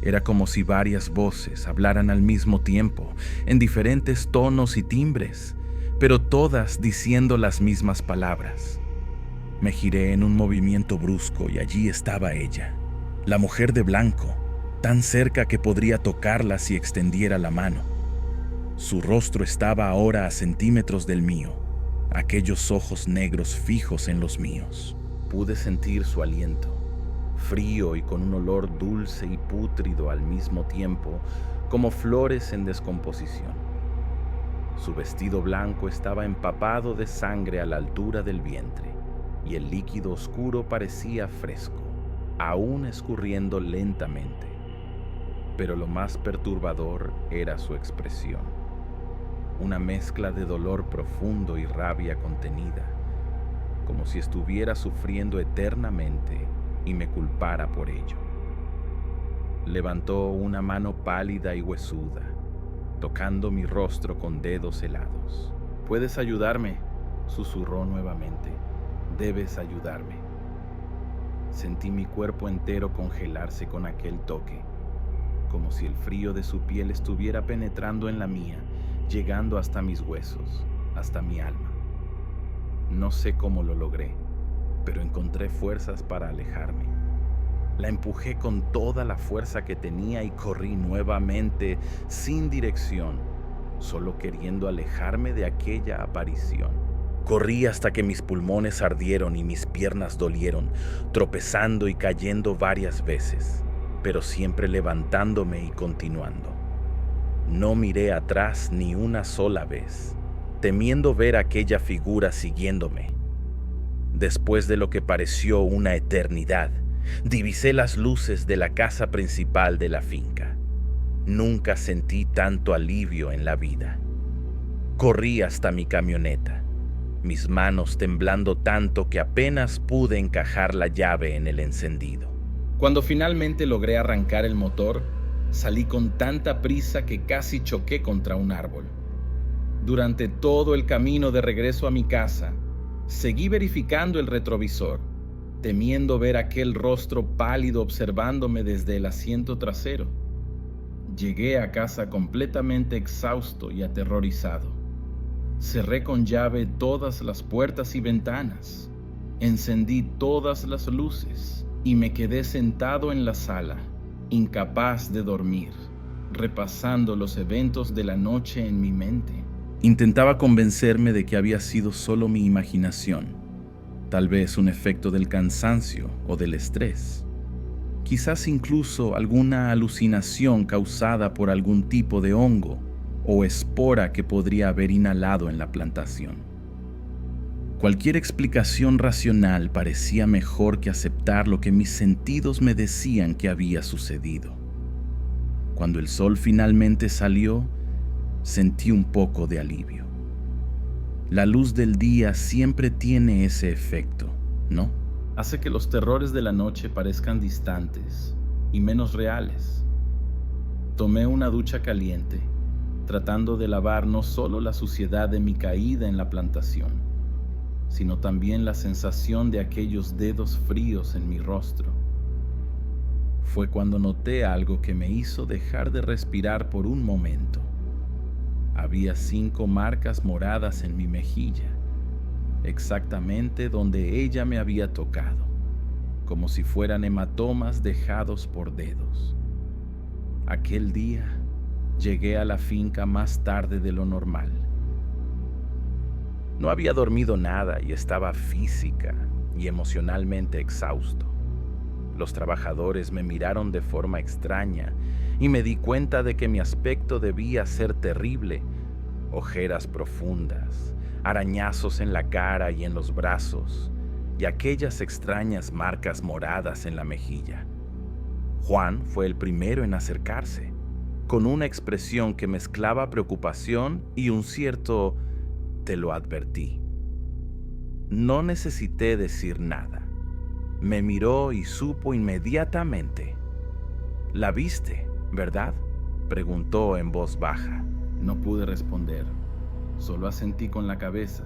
S1: Era como si varias voces hablaran al mismo tiempo, en diferentes tonos y timbres, pero todas diciendo las mismas palabras. Me giré en un movimiento brusco y allí estaba ella, la mujer de blanco, tan cerca que podría tocarla si extendiera la mano. Su rostro estaba ahora a centímetros del mío, aquellos ojos negros fijos en los míos. Pude sentir su aliento, frío y con un olor dulce y pútrido al mismo tiempo, como flores en descomposición. Su vestido blanco estaba empapado de sangre a la altura del vientre, y el líquido oscuro parecía fresco, aún escurriendo lentamente. Pero lo más perturbador era su expresión, una mezcla de dolor profundo y rabia contenida, como si estuviera sufriendo eternamente y me culpara por ello. Levantó una mano pálida y huesuda, tocando mi rostro con dedos helados. «¿Puedes ayudarme?», susurró nuevamente. «Debes ayudarme». Sentí mi cuerpo entero congelarse con aquel toque, como si el frío de su piel estuviera penetrando en la mía, llegando hasta mis huesos, hasta mi alma. No sé cómo lo logré, pero encontré fuerzas para alejarme. La empujé con toda la fuerza que tenía y corrí nuevamente sin dirección, solo queriendo alejarme de aquella aparición. Corrí hasta que mis pulmones ardieron y mis piernas dolieron, tropezando y cayendo varias veces, pero siempre levantándome y continuando. No miré atrás ni una sola vez, temiendo ver aquella figura siguiéndome. Después de lo que pareció una eternidad, divisé las luces de la casa principal de la finca. Nunca sentí tanto alivio en la vida. Corrí hasta mi camioneta, mis manos temblando tanto que apenas pude encajar la llave en el encendido. Cuando finalmente logré arrancar el motor, salí con tanta prisa que casi choqué contra un árbol. Durante todo el camino de regreso a mi casa, seguí verificando el retrovisor, temiendo ver aquel rostro pálido observándome desde el asiento trasero. Llegué a casa completamente exhausto y aterrorizado. Cerré con llave todas las puertas y ventanas, encendí todas las luces y me quedé sentado en la sala, incapaz de dormir, repasando los eventos de la noche en mi mente. Intentaba convencerme de que había sido solo mi imaginación, tal vez un efecto del cansancio o del estrés, quizás incluso alguna alucinación causada por algún tipo de hongo o espora que podría haber inhalado en la plantación. Cualquier explicación racional parecía mejor que aceptar lo que mis sentidos me decían que había sucedido. Cuando el sol finalmente salió, sentí un poco de alivio. La luz del día siempre tiene ese efecto, ¿no? Hace que los terrores de la noche parezcan distantes y menos reales. Tomé una ducha caliente, tratando de lavar no solo la suciedad de mi caída en la plantación, sino también la sensación de aquellos dedos fríos en mi rostro. Fue cuando noté algo que me hizo dejar de respirar por un momento. Había 5 marcas moradas en mi mejilla, exactamente donde ella me había tocado, como si fueran hematomas dejados por dedos. Aquel día llegué a la finca más tarde de lo normal. No había dormido nada y estaba física y emocionalmente exhausto. Los trabajadores me miraron de forma extraña y me di cuenta de que mi aspecto debía ser terrible. Ojeras profundas, arañazos en la cara y en los brazos, y aquellas extrañas marcas moradas en la mejilla. Juan fue el primero en acercarse, con una expresión que mezclaba preocupación y un cierto «te lo advertí». No necesité decir nada. Me miró y supo inmediatamente. «¿La viste, verdad?», preguntó en voz baja. No pude responder, solo asentí con la cabeza.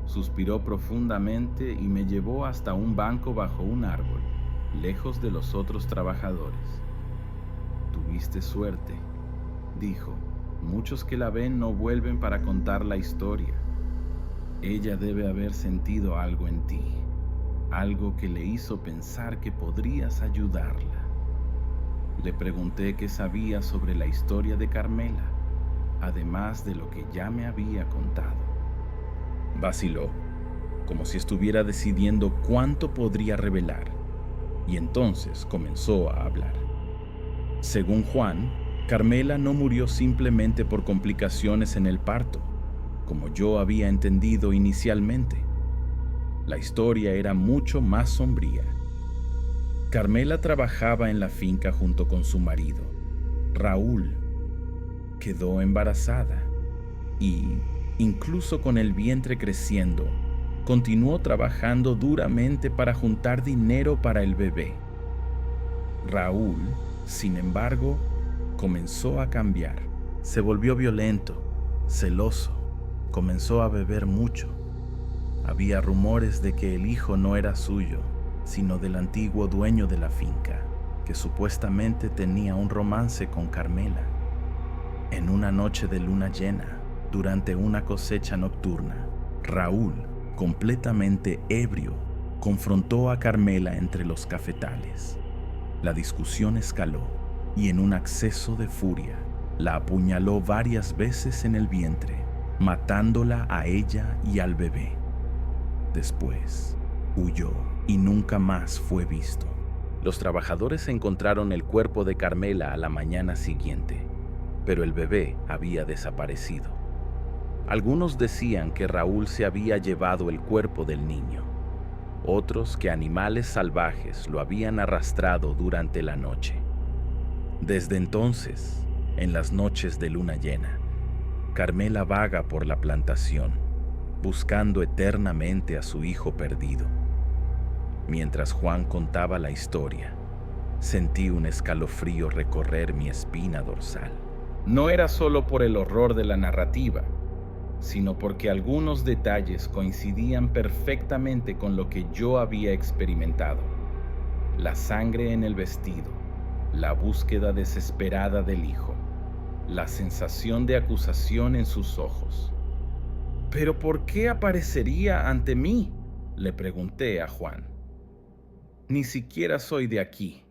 S1: Suspiró profundamente y me llevó hasta un banco bajo un árbol, lejos de los otros trabajadores. «Tuviste suerte», dijo. «Muchos que la ven no vuelven para contar la historia. Ella debe haber sentido algo en ti, algo que le hizo pensar que podrías ayudarla». Le pregunté qué sabía sobre la historia de Carmela, además de lo que ya me había contado. Vaciló, como si estuviera decidiendo cuánto podría revelar, y entonces comenzó a hablar. Según Juan, Carmela no murió simplemente por complicaciones en el parto, como yo había entendido inicialmente. La historia era mucho más sombría. Carmela trabajaba en la finca junto con su marido, Raúl. Quedó embarazada y, incluso con el vientre creciendo, continuó trabajando duramente para juntar dinero para el bebé. Raúl, sin embargo, comenzó a cambiar. Se volvió violento, celoso, comenzó a beber mucho. Había rumores de que el hijo no era suyo, sino del antiguo dueño de la finca, que supuestamente tenía un romance con Carmela. En una noche de luna llena, durante una cosecha nocturna, Raúl, completamente ebrio, confrontó a Carmela entre los cafetales. La discusión escaló y en un acceso de furia la apuñaló varias veces en el vientre, matándola a ella y al bebé. Después huyó y nunca más fue visto. Los trabajadores encontraron el cuerpo de Carmela a la mañana siguiente, pero el bebé había desaparecido. Algunos decían que Raúl se había llevado el cuerpo del niño, otros que animales salvajes lo habían arrastrado durante la noche. Desde entonces, en las noches de luna llena, Carmela vaga por la plantación, buscando eternamente a su hijo perdido. Mientras Juan contaba la historia, sentí un escalofrío recorrer mi espina dorsal. No era solo por el horror de la narrativa, sino porque algunos detalles coincidían perfectamente con lo que yo había experimentado. La sangre en el vestido, la búsqueda desesperada del hijo, la sensación de acusación en sus ojos. ¿Pero por qué aparecería ante mí?, le pregunté a Juan. Ni siquiera soy de aquí.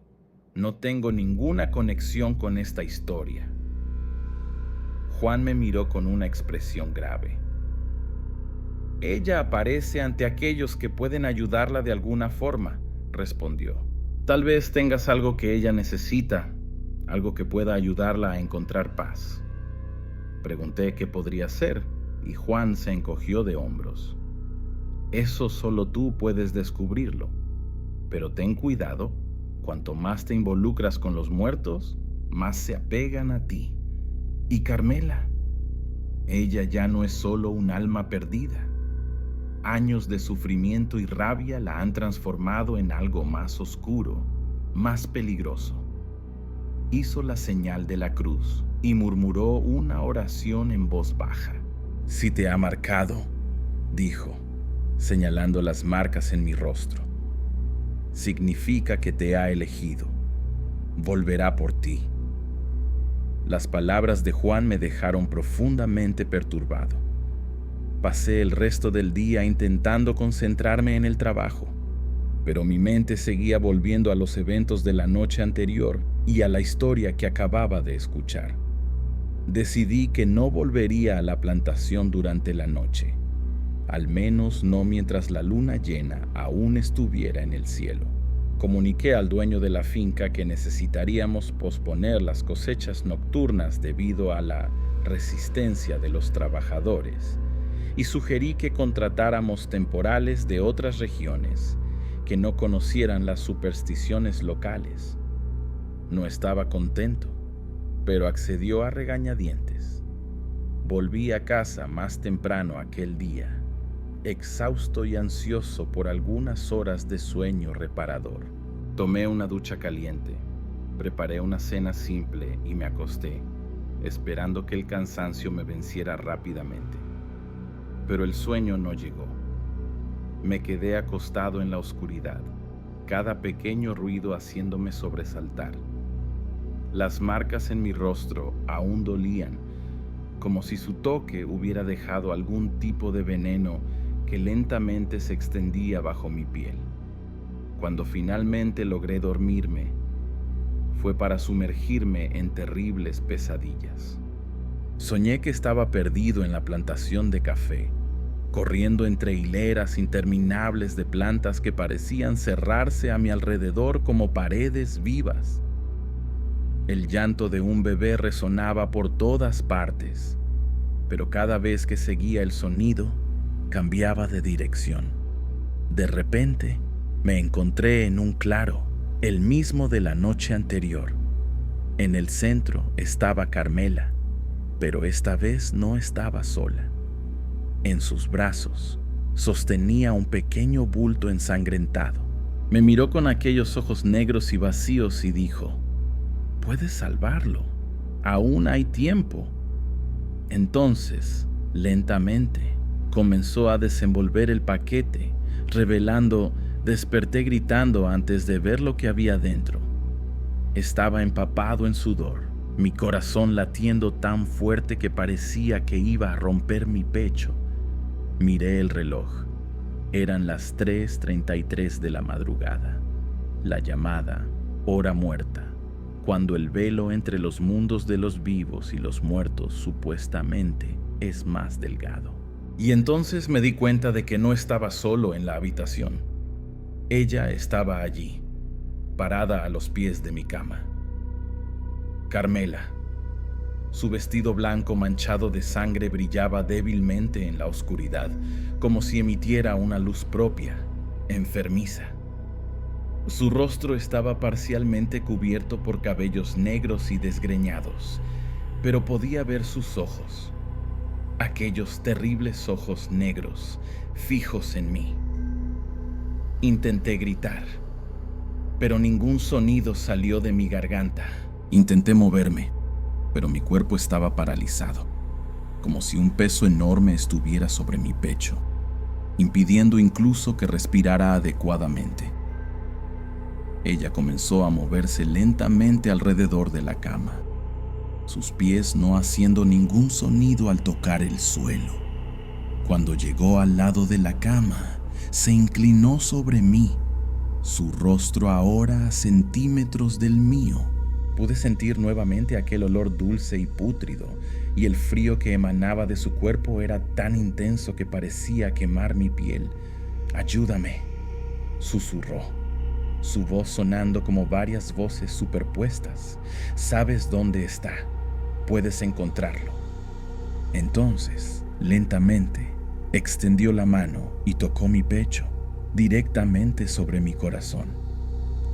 S1: No tengo ninguna conexión con esta historia. Juan me miró con una expresión grave. Ella aparece ante aquellos que pueden ayudarla de alguna forma, respondió. Tal vez tengas algo que ella necesita, algo que pueda ayudarla a encontrar paz. Pregunté qué podría ser, y Juan se encogió de hombros. Eso solo tú puedes descubrirlo, pero ten cuidado, cuanto más te involucras con los muertos, más se apegan a ti. Y Carmela, ella ya no es solo un alma perdida. Años de sufrimiento y rabia la han transformado en algo más oscuro, más peligroso. Hizo la señal de la cruz y murmuró una oración en voz baja. Si te ha marcado, dijo, señalando las marcas en mi rostro, significa que te ha elegido. Volverá por ti. Las palabras de Juan me dejaron profundamente perturbado. Pasé el resto del día intentando concentrarme en el trabajo, pero mi mente seguía volviendo a los eventos de la noche anterior y a la historia que acababa de escuchar. Decidí que no volvería a la plantación durante la noche, al menos no mientras la luna llena aún estuviera en el cielo. Comuniqué al dueño de la finca que necesitaríamos posponer las cosechas nocturnas debido a la resistencia de los trabajadores y sugerí que contratáramos temporales de otras regiones que no conocieran las supersticiones locales. No estaba contento, pero accedió a regañadientes. Volví a casa más temprano aquel día, exhausto y ansioso por algunas horas de sueño reparador. Tomé una ducha caliente, preparé una cena simple y me acosté, esperando que el cansancio me venciera rápidamente. Pero el sueño no llegó. Me quedé acostado en la oscuridad, cada pequeño ruido haciéndome sobresaltar. Las marcas en mi rostro aún dolían, como si su toque hubiera dejado algún tipo de veneno que lentamente se extendía bajo mi piel. Cuando finalmente logré dormirme, fue para sumergirme en terribles pesadillas. Soñé que estaba perdido en la plantación de café, corriendo entre hileras interminables de plantas que parecían cerrarse a mi alrededor como paredes vivas. El llanto de un bebé resonaba por todas partes, pero cada vez que seguía el sonido, cambiaba de dirección. De repente, me encontré en un claro, el mismo de la noche anterior. En el centro estaba Carmela, pero esta vez no estaba sola. En sus brazos sostenía un pequeño bulto ensangrentado. Me miró con aquellos ojos negros y vacíos y dijo: «Puedes salvarlo, aún hay tiempo». Entonces, lentamente, comenzó a desenvolver el paquete, revelando: desperté gritando antes de ver lo que había dentro. Estaba empapado en sudor, mi corazón latiendo tan fuerte que parecía que iba a romper mi pecho. Miré el reloj. Eran las 3:33 de la madrugada. La llamada hora muerta, cuando el velo entre los mundos de los vivos y los muertos supuestamente es más delgado. Y entonces me di cuenta de que no estaba solo en la habitación. Ella estaba allí, parada a los pies de mi cama. Carmela. Su vestido blanco manchado de sangre brillaba débilmente en la oscuridad, como si emitiera una luz propia, enfermiza. Su rostro estaba parcialmente cubierto por cabellos negros y desgreñados, pero podía ver sus ojos, aquellos terribles ojos negros, fijos en mí. Intenté gritar, pero ningún sonido salió de mi garganta. Intenté moverme, pero mi cuerpo estaba paralizado, como si un peso enorme estuviera sobre mi pecho, impidiendo incluso que respirara adecuadamente. Ella comenzó a moverse lentamente alrededor de la cama, sus pies no haciendo ningún sonido al tocar el suelo. Cuando llegó al lado de la cama, se inclinó sobre mí, su rostro ahora a centímetros del mío. Pude sentir nuevamente aquel olor dulce y pútrido, y el frío que emanaba de su cuerpo era tan intenso que parecía quemar mi piel. «Ayúdame», susurró, su voz sonando como varias voces superpuestas. «Sabes dónde está, puedes encontrarlo». Entonces, lentamente, extendió la mano y tocó mi pecho, directamente sobre mi corazón.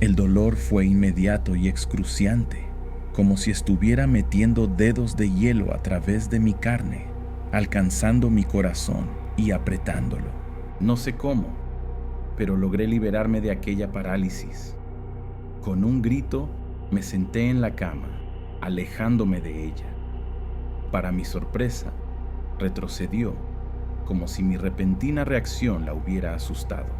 S1: El dolor fue inmediato y excruciante, como si estuviera metiendo dedos de hielo a través de mi carne, alcanzando mi corazón y apretándolo. No sé cómo, pero logré liberarme de aquella parálisis. Con un grito, me senté en la cama, alejándome de ella. Para mi sorpresa, retrocedió, como si mi repentina reacción la hubiera asustado.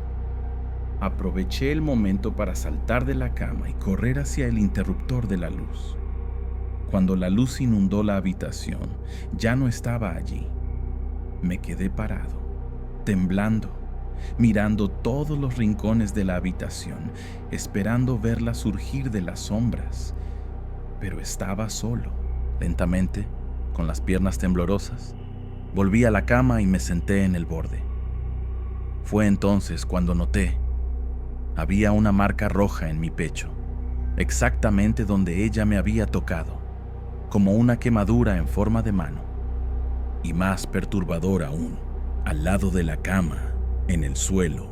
S1: Aproveché el momento para saltar de la cama y correr hacia el interruptor de la luz. Cuando la luz inundó la habitación, ya no estaba allí. Me quedé parado, temblando, mirando todos los rincones de la habitación, esperando verla surgir de las sombras. Pero estaba solo. Lentamente, con las piernas temblorosas, volví a la cama y me senté en el borde. Fue entonces cuando noté había una marca roja en mi pecho, exactamente donde ella me había tocado, como una quemadura en forma de mano. Y más perturbador aún, al lado de la cama, en el suelo,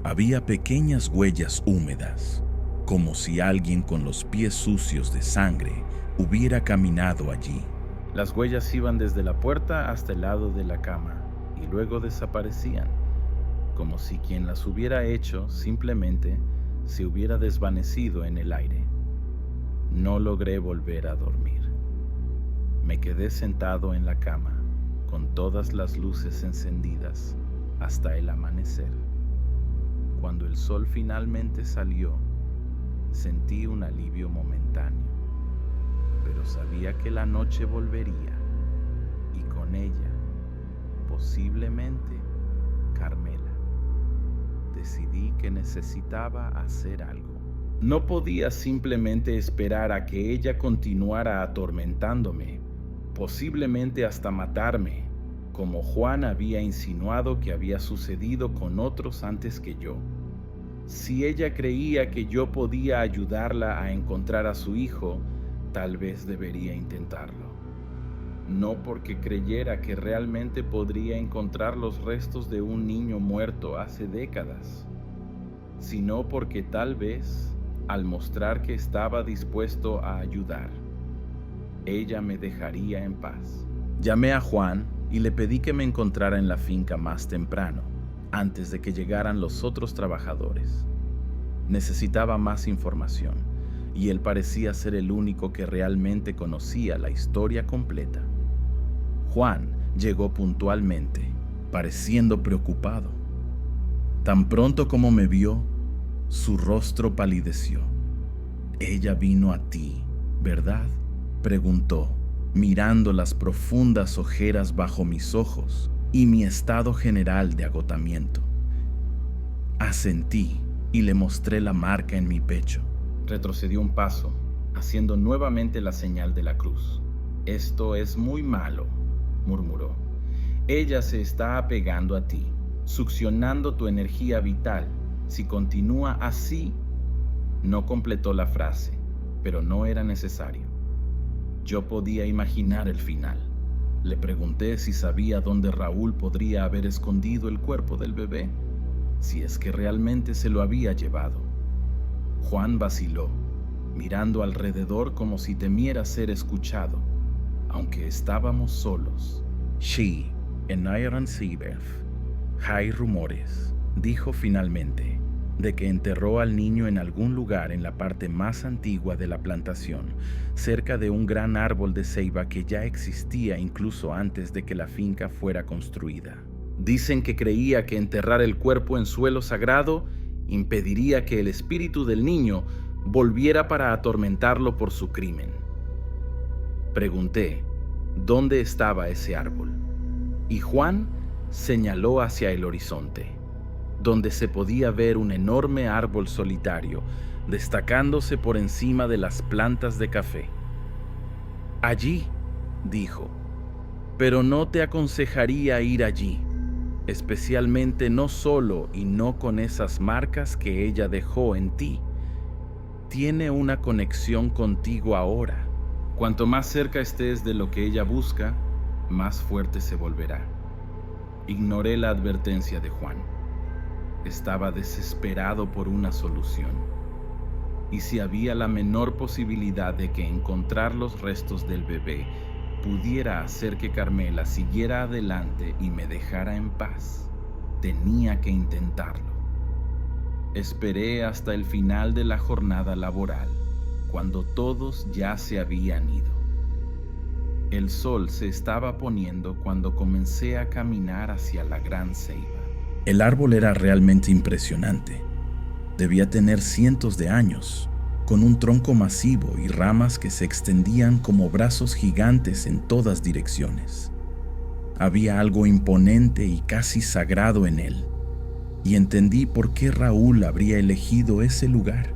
S1: había pequeñas huellas húmedas, como si alguien con los pies sucios de sangre hubiera caminado allí. Las huellas iban desde la puerta hasta el lado de la cama y luego desaparecían, como si quien las hubiera hecho simplemente se hubiera desvanecido en el aire. No logré volver a dormir. Me quedé sentado en la cama, con todas las luces encendidas, hasta el amanecer. Cuando el sol finalmente salió, sentí un alivio momentáneo, pero sabía que la noche volvería, y con ella, posiblemente, Carmela. Decidí que necesitaba hacer algo. No podía simplemente esperar a que ella continuara atormentándome, posiblemente hasta matarme, como Juan había insinuado que había sucedido con otros antes que yo. Si ella creía que yo podía ayudarla a encontrar a su hijo, tal vez debería intentarlo. No porque creyera que realmente podría encontrar los restos de un niño muerto hace décadas, sino porque tal vez, al mostrar que estaba dispuesto a ayudar, ella me dejaría en paz. Llamé a Juan y le pedí que me encontrara en la finca más temprano, antes de que llegaran los otros trabajadores. Necesitaba más información, y él parecía ser el único que realmente conocía la historia completa. Juan llegó puntualmente, pareciendo preocupado. Tan pronto como me vio, su rostro palideció. «Ella vino a ti, ¿verdad?», preguntó, mirando las profundas ojeras bajo mis ojos y mi estado general de agotamiento. Asentí y le mostré la marca en mi pecho. Retrocedió un paso, haciendo nuevamente la señal de la cruz. «Esto es muy malo», murmuró. «Ella se está apegando a ti, succionando tu energía vital. Si continúa así...» No completó la frase, pero no era necesario. Yo podía imaginar el final. Le pregunté si sabía dónde Raúl podría haber escondido el cuerpo del bebé, si es que realmente se lo había llevado. Juan vaciló, mirando alrededor como si temiera ser escuchado, aunque estábamos solos. «Sí, en Iron Seabird hay rumores», dijo finalmente, «de que enterró al niño en algún lugar en la parte más antigua de la plantación, cerca de un gran árbol de ceiba que ya existía incluso antes de que la finca fuera construida. Dicen que creía que enterrar el cuerpo en suelo sagrado impediría que el espíritu del niño volviera para atormentarlo por su crimen». Pregunté dónde estaba ese árbol, y Juan señaló hacia el horizonte, donde se podía ver un enorme árbol solitario destacándose por encima de las plantas de café. «Allí», dijo, «pero no te aconsejaría ir allí, especialmente no solo y no con esas marcas que ella dejó en ti. Tiene una conexión contigo ahora. Cuanto más cerca estés de lo que ella busca, más fuerte se volverá». Ignoré la advertencia de Juan. Estaba desesperado por una solución. Y si había la menor posibilidad de que encontrar los restos del bebé pudiera hacer que Carmela siguiera adelante y me dejara en paz, tenía que intentarlo. Esperé hasta el final de la jornada laboral, cuando todos ya se habían ido. El sol se estaba poniendo cuando comencé a caminar hacia la gran ceiba. El árbol era realmente impresionante. Debía tener cientos de años, con un tronco masivo y ramas que se extendían como brazos gigantes en todas direcciones. Había algo imponente y casi sagrado en él, y entendí por qué Raúl habría elegido ese lugar.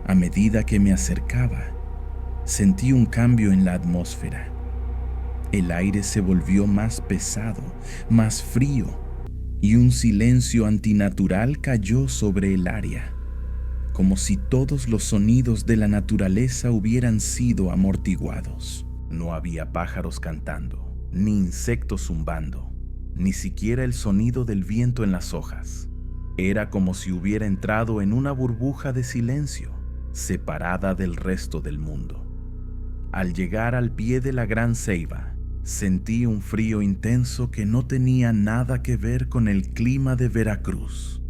S1: A medida que me acercaba, sentí un cambio en la atmósfera. El aire se volvió más pesado, más frío, y un silencio antinatural cayó sobre el área, como si todos los sonidos de la naturaleza hubieran sido amortiguados. No había pájaros cantando, ni insectos zumbando, ni siquiera el sonido del viento en las hojas. Era como si hubiera entrado en una burbuja de silencio, separada del resto del mundo. Al llegar al pie de la gran ceiba, sentí un frío intenso que no tenía nada que ver con el clima de Veracruz.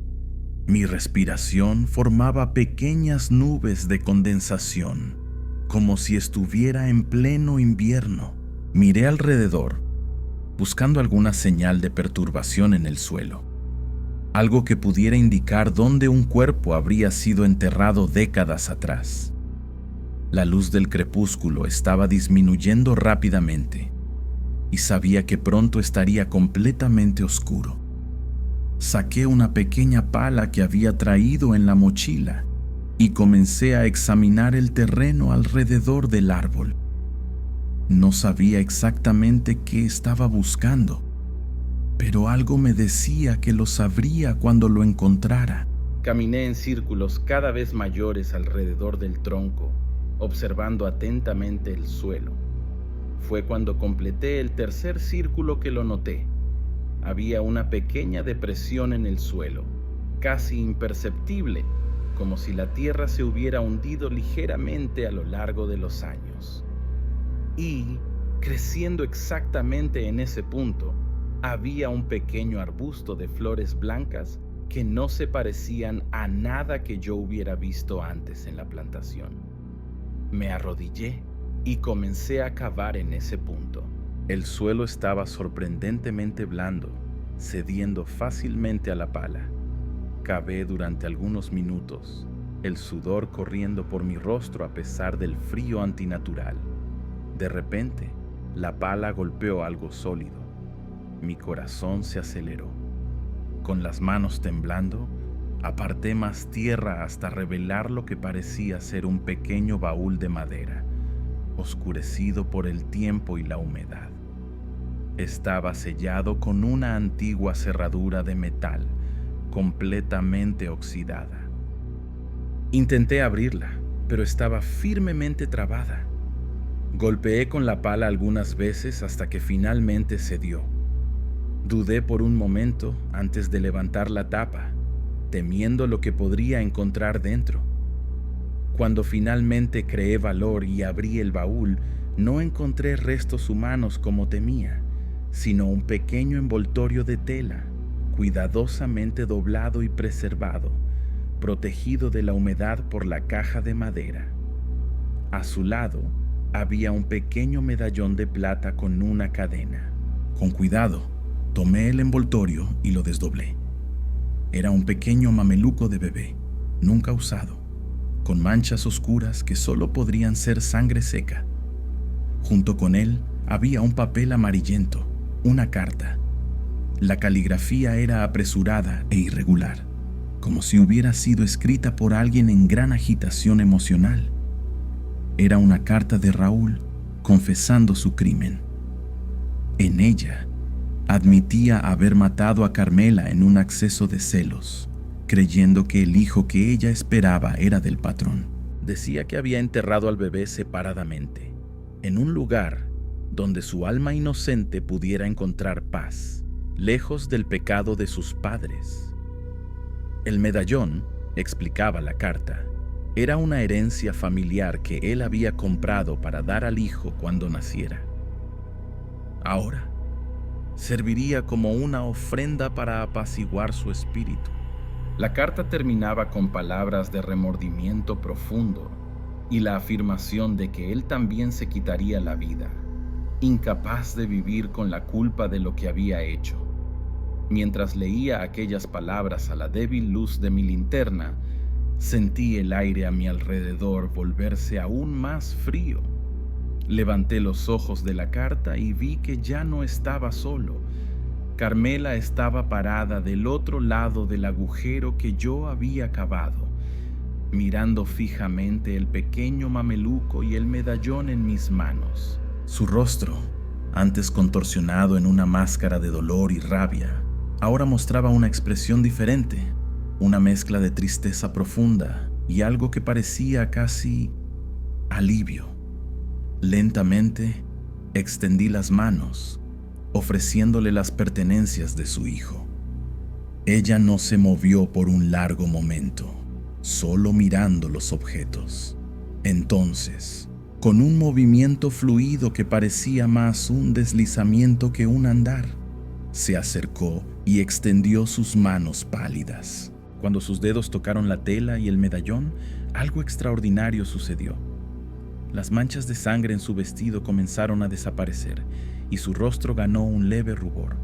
S1: Mi respiración formaba pequeñas nubes de condensación, como si estuviera en pleno invierno. Miré alrededor, buscando alguna señal de perturbación en el suelo, algo que pudiera indicar dónde un cuerpo habría sido enterrado décadas atrás. La luz del crepúsculo estaba disminuyendo rápidamente, y sabía que pronto estaría completamente oscuro. Saqué una pequeña pala que había traído en la mochila y comencé a examinar el terreno alrededor del árbol. No sabía exactamente qué estaba buscando, pero algo me decía que lo sabría cuando lo encontrara. Caminé en círculos cada vez mayores alrededor del tronco, observando atentamente el suelo. Fue cuando completé el tercer círculo que lo noté. Había una pequeña depresión en el suelo, casi imperceptible, como si la tierra se hubiera hundido ligeramente a lo largo de los años. Y, creciendo exactamente en ese punto, había un pequeño arbusto de flores blancas que no se parecían a nada que yo hubiera visto antes en la plantación. Me arrodillé y comencé a cavar en ese punto. El suelo estaba sorprendentemente blando, cediendo fácilmente a la pala. Cavé durante algunos minutos, el sudor corriendo por mi rostro a pesar del frío antinatural. De repente, la pala golpeó algo sólido. Mi corazón se aceleró. Con las manos temblando, Aparté más tierra hasta revelar lo que parecía ser un pequeño baúl de madera, oscurecido por el tiempo y la humedad. Estaba sellado con una antigua cerradura de metal, completamente oxidada. Intenté abrirla, pero estaba firmemente trabada. Golpeé con la pala algunas veces hasta que finalmente cedió. Dudé por un momento antes de levantar la tapa, temiendo lo que podría encontrar dentro. Cuando finalmente creé valor y abrí el baúl, no encontré restos humanos como temía, sino un pequeño envoltorio de tela, cuidadosamente doblado y preservado, protegido de la humedad por la caja de madera. A su lado había un pequeño medallón de plata con una cadena. Con cuidado, tomé el envoltorio y lo desdoblé. Era un pequeño mameluco de bebé, nunca usado, con manchas oscuras que solo podrían ser sangre seca. Junto con él había un papel amarillento, una carta. La caligrafía era apresurada e irregular, como si hubiera sido escrita por alguien en gran agitación emocional. Era una carta de Raúl confesando su crimen. En ella, admitía haber matado a Carmela en un acceso de celos, creyendo que el hijo que ella esperaba era del patrón. Decía que había enterrado al bebé separadamente, en un lugar donde su alma inocente pudiera encontrar paz, lejos del pecado de sus padres. El medallón, explicaba la carta, era una herencia familiar que él había comprado para dar al hijo cuando naciera. Ahora, serviría como una ofrenda para apaciguar su espíritu. La carta terminaba con palabras de remordimiento profundo y la afirmación de que él también se quitaría la vida, incapaz de vivir con la culpa de lo que había hecho. Mientras leía aquellas palabras a la débil luz de mi linterna, sentí el aire a mi alrededor volverse aún más frío. Levanté los ojos de la carta y vi que ya no estaba solo. Carmela estaba parada del otro lado del agujero que yo había cavado, mirando fijamente el pequeño mameluco y el medallón en mis manos. Su rostro, antes contorsionado en una máscara de dolor y rabia, ahora mostraba una expresión diferente, una mezcla de tristeza profunda y algo que parecía casi alivio. Lentamente extendí las manos, ofreciéndole las pertenencias de su hijo. Ella no se movió por un largo momento, solo mirando los objetos. Entonces, con un movimiento fluido que parecía más un deslizamiento que un andar, se acercó y extendió sus manos pálidas. Cuando sus dedos tocaron la tela y el medallón, algo extraordinario sucedió. Las manchas de sangre en su vestido comenzaron a desaparecer y su rostro ganó un leve rubor.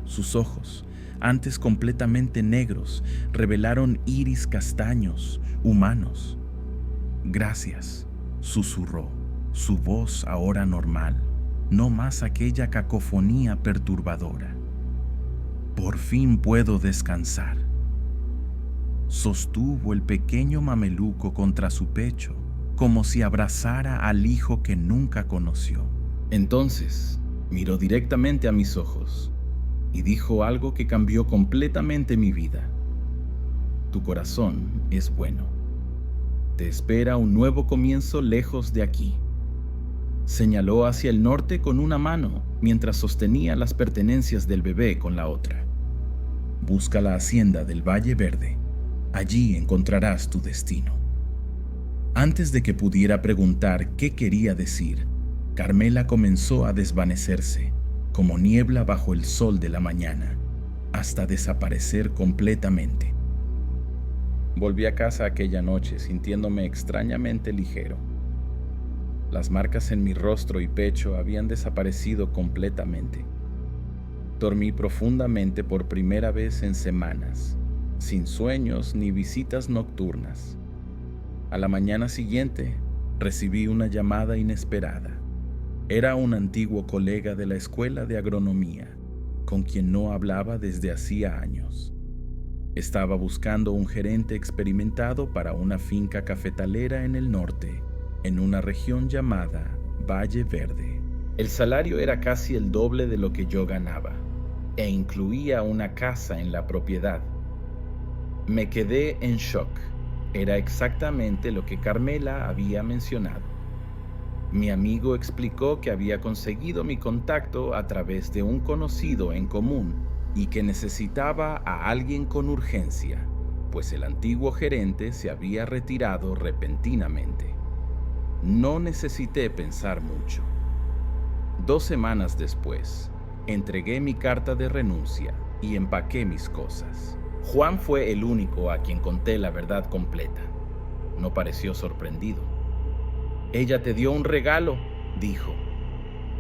S1: Sus ojos, antes completamente negros, revelaron iris castaños, humanos. «Gracias», susurró, su voz ahora normal, no más aquella cacofonía perturbadora. «Por fin puedo descansar». Sostuvo el pequeño mameluco contra su pecho, como si abrazara al hijo que nunca conoció. Entonces miró directamente a mis ojos y dijo algo que cambió completamente mi vida. «Tu corazón es bueno. Te espera un nuevo comienzo lejos de aquí». Señaló hacia el norte con una mano mientras sostenía las pertenencias del bebé con la otra. «Busca la hacienda del Valle Verde. Allí encontrarás tu destino». Antes de que pudiera preguntar qué quería decir, Carmela comenzó a desvanecerse, como niebla bajo el sol de la mañana, hasta desaparecer completamente. Volví a casa aquella noche sintiéndome extrañamente ligero. Las marcas en mi rostro y pecho habían desaparecido completamente. Dormí profundamente por primera vez en semanas, sin sueños ni visitas nocturnas. A la mañana siguiente, recibí una llamada inesperada. Era un antiguo colega de la escuela de agronomía, con quien no hablaba desde hacía años. Estaba buscando un gerente experimentado para una finca cafetalera en el norte, en una región llamada Valle Verde. El salario era casi el doble de lo que yo ganaba, e incluía una casa en la propiedad. Me quedé en shock. Era exactamente lo que Carmela había mencionado. Mi amigo explicó que había conseguido mi contacto a través de un conocido en común y que necesitaba a alguien con urgencia, pues el antiguo gerente se había retirado repentinamente. No necesité pensar mucho. 2 semanas después, entregué mi carta de renuncia y empaqué mis cosas. Juan fue el único a quien conté la verdad completa. No pareció sorprendido. «Ella te dio un regalo», dijo.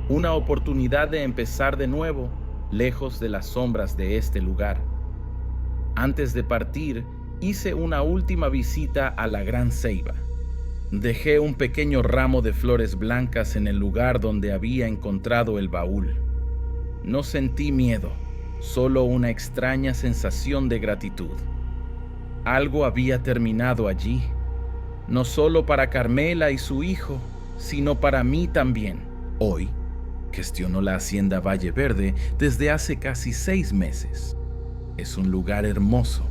S1: «Una oportunidad de empezar de nuevo, lejos de las sombras de este lugar. Antes de partir, hice una última visita a la Gran Ceiba. Dejé un pequeño ramo de flores blancas en el lugar donde había encontrado el baúl. No sentí miedo, solo una extraña sensación de gratitud. Algo había terminado allí, no solo para Carmela y su hijo, sino para mí también. Hoy, gestiono la hacienda Valle Verde desde hace casi 6 meses. Es un lugar hermoso,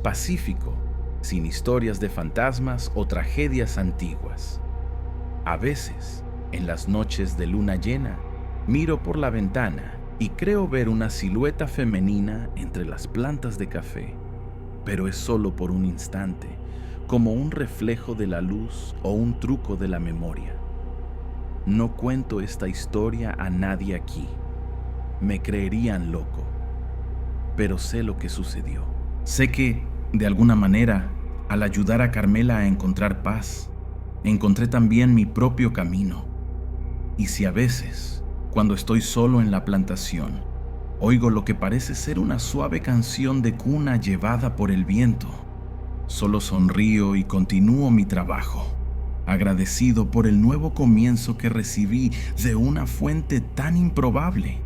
S1: pacífico, sin historias de fantasmas o tragedias antiguas. A veces, en las noches de luna llena, miro por la ventana y creo ver una silueta femenina entre las plantas de café, pero es solo por un instante, como un reflejo de la luz o un truco de la memoria. No cuento esta historia a nadie aquí. Me creerían loco, pero sé lo que sucedió. Sé que, de alguna manera, al ayudar a Carmela a encontrar paz, encontré también mi propio camino. Y si a veces, cuando estoy solo en la plantación, oigo lo que parece ser una suave canción de cuna llevada por el viento, solo sonrío y continúo mi trabajo, agradecido por el nuevo comienzo que recibí de una fuente tan improbable.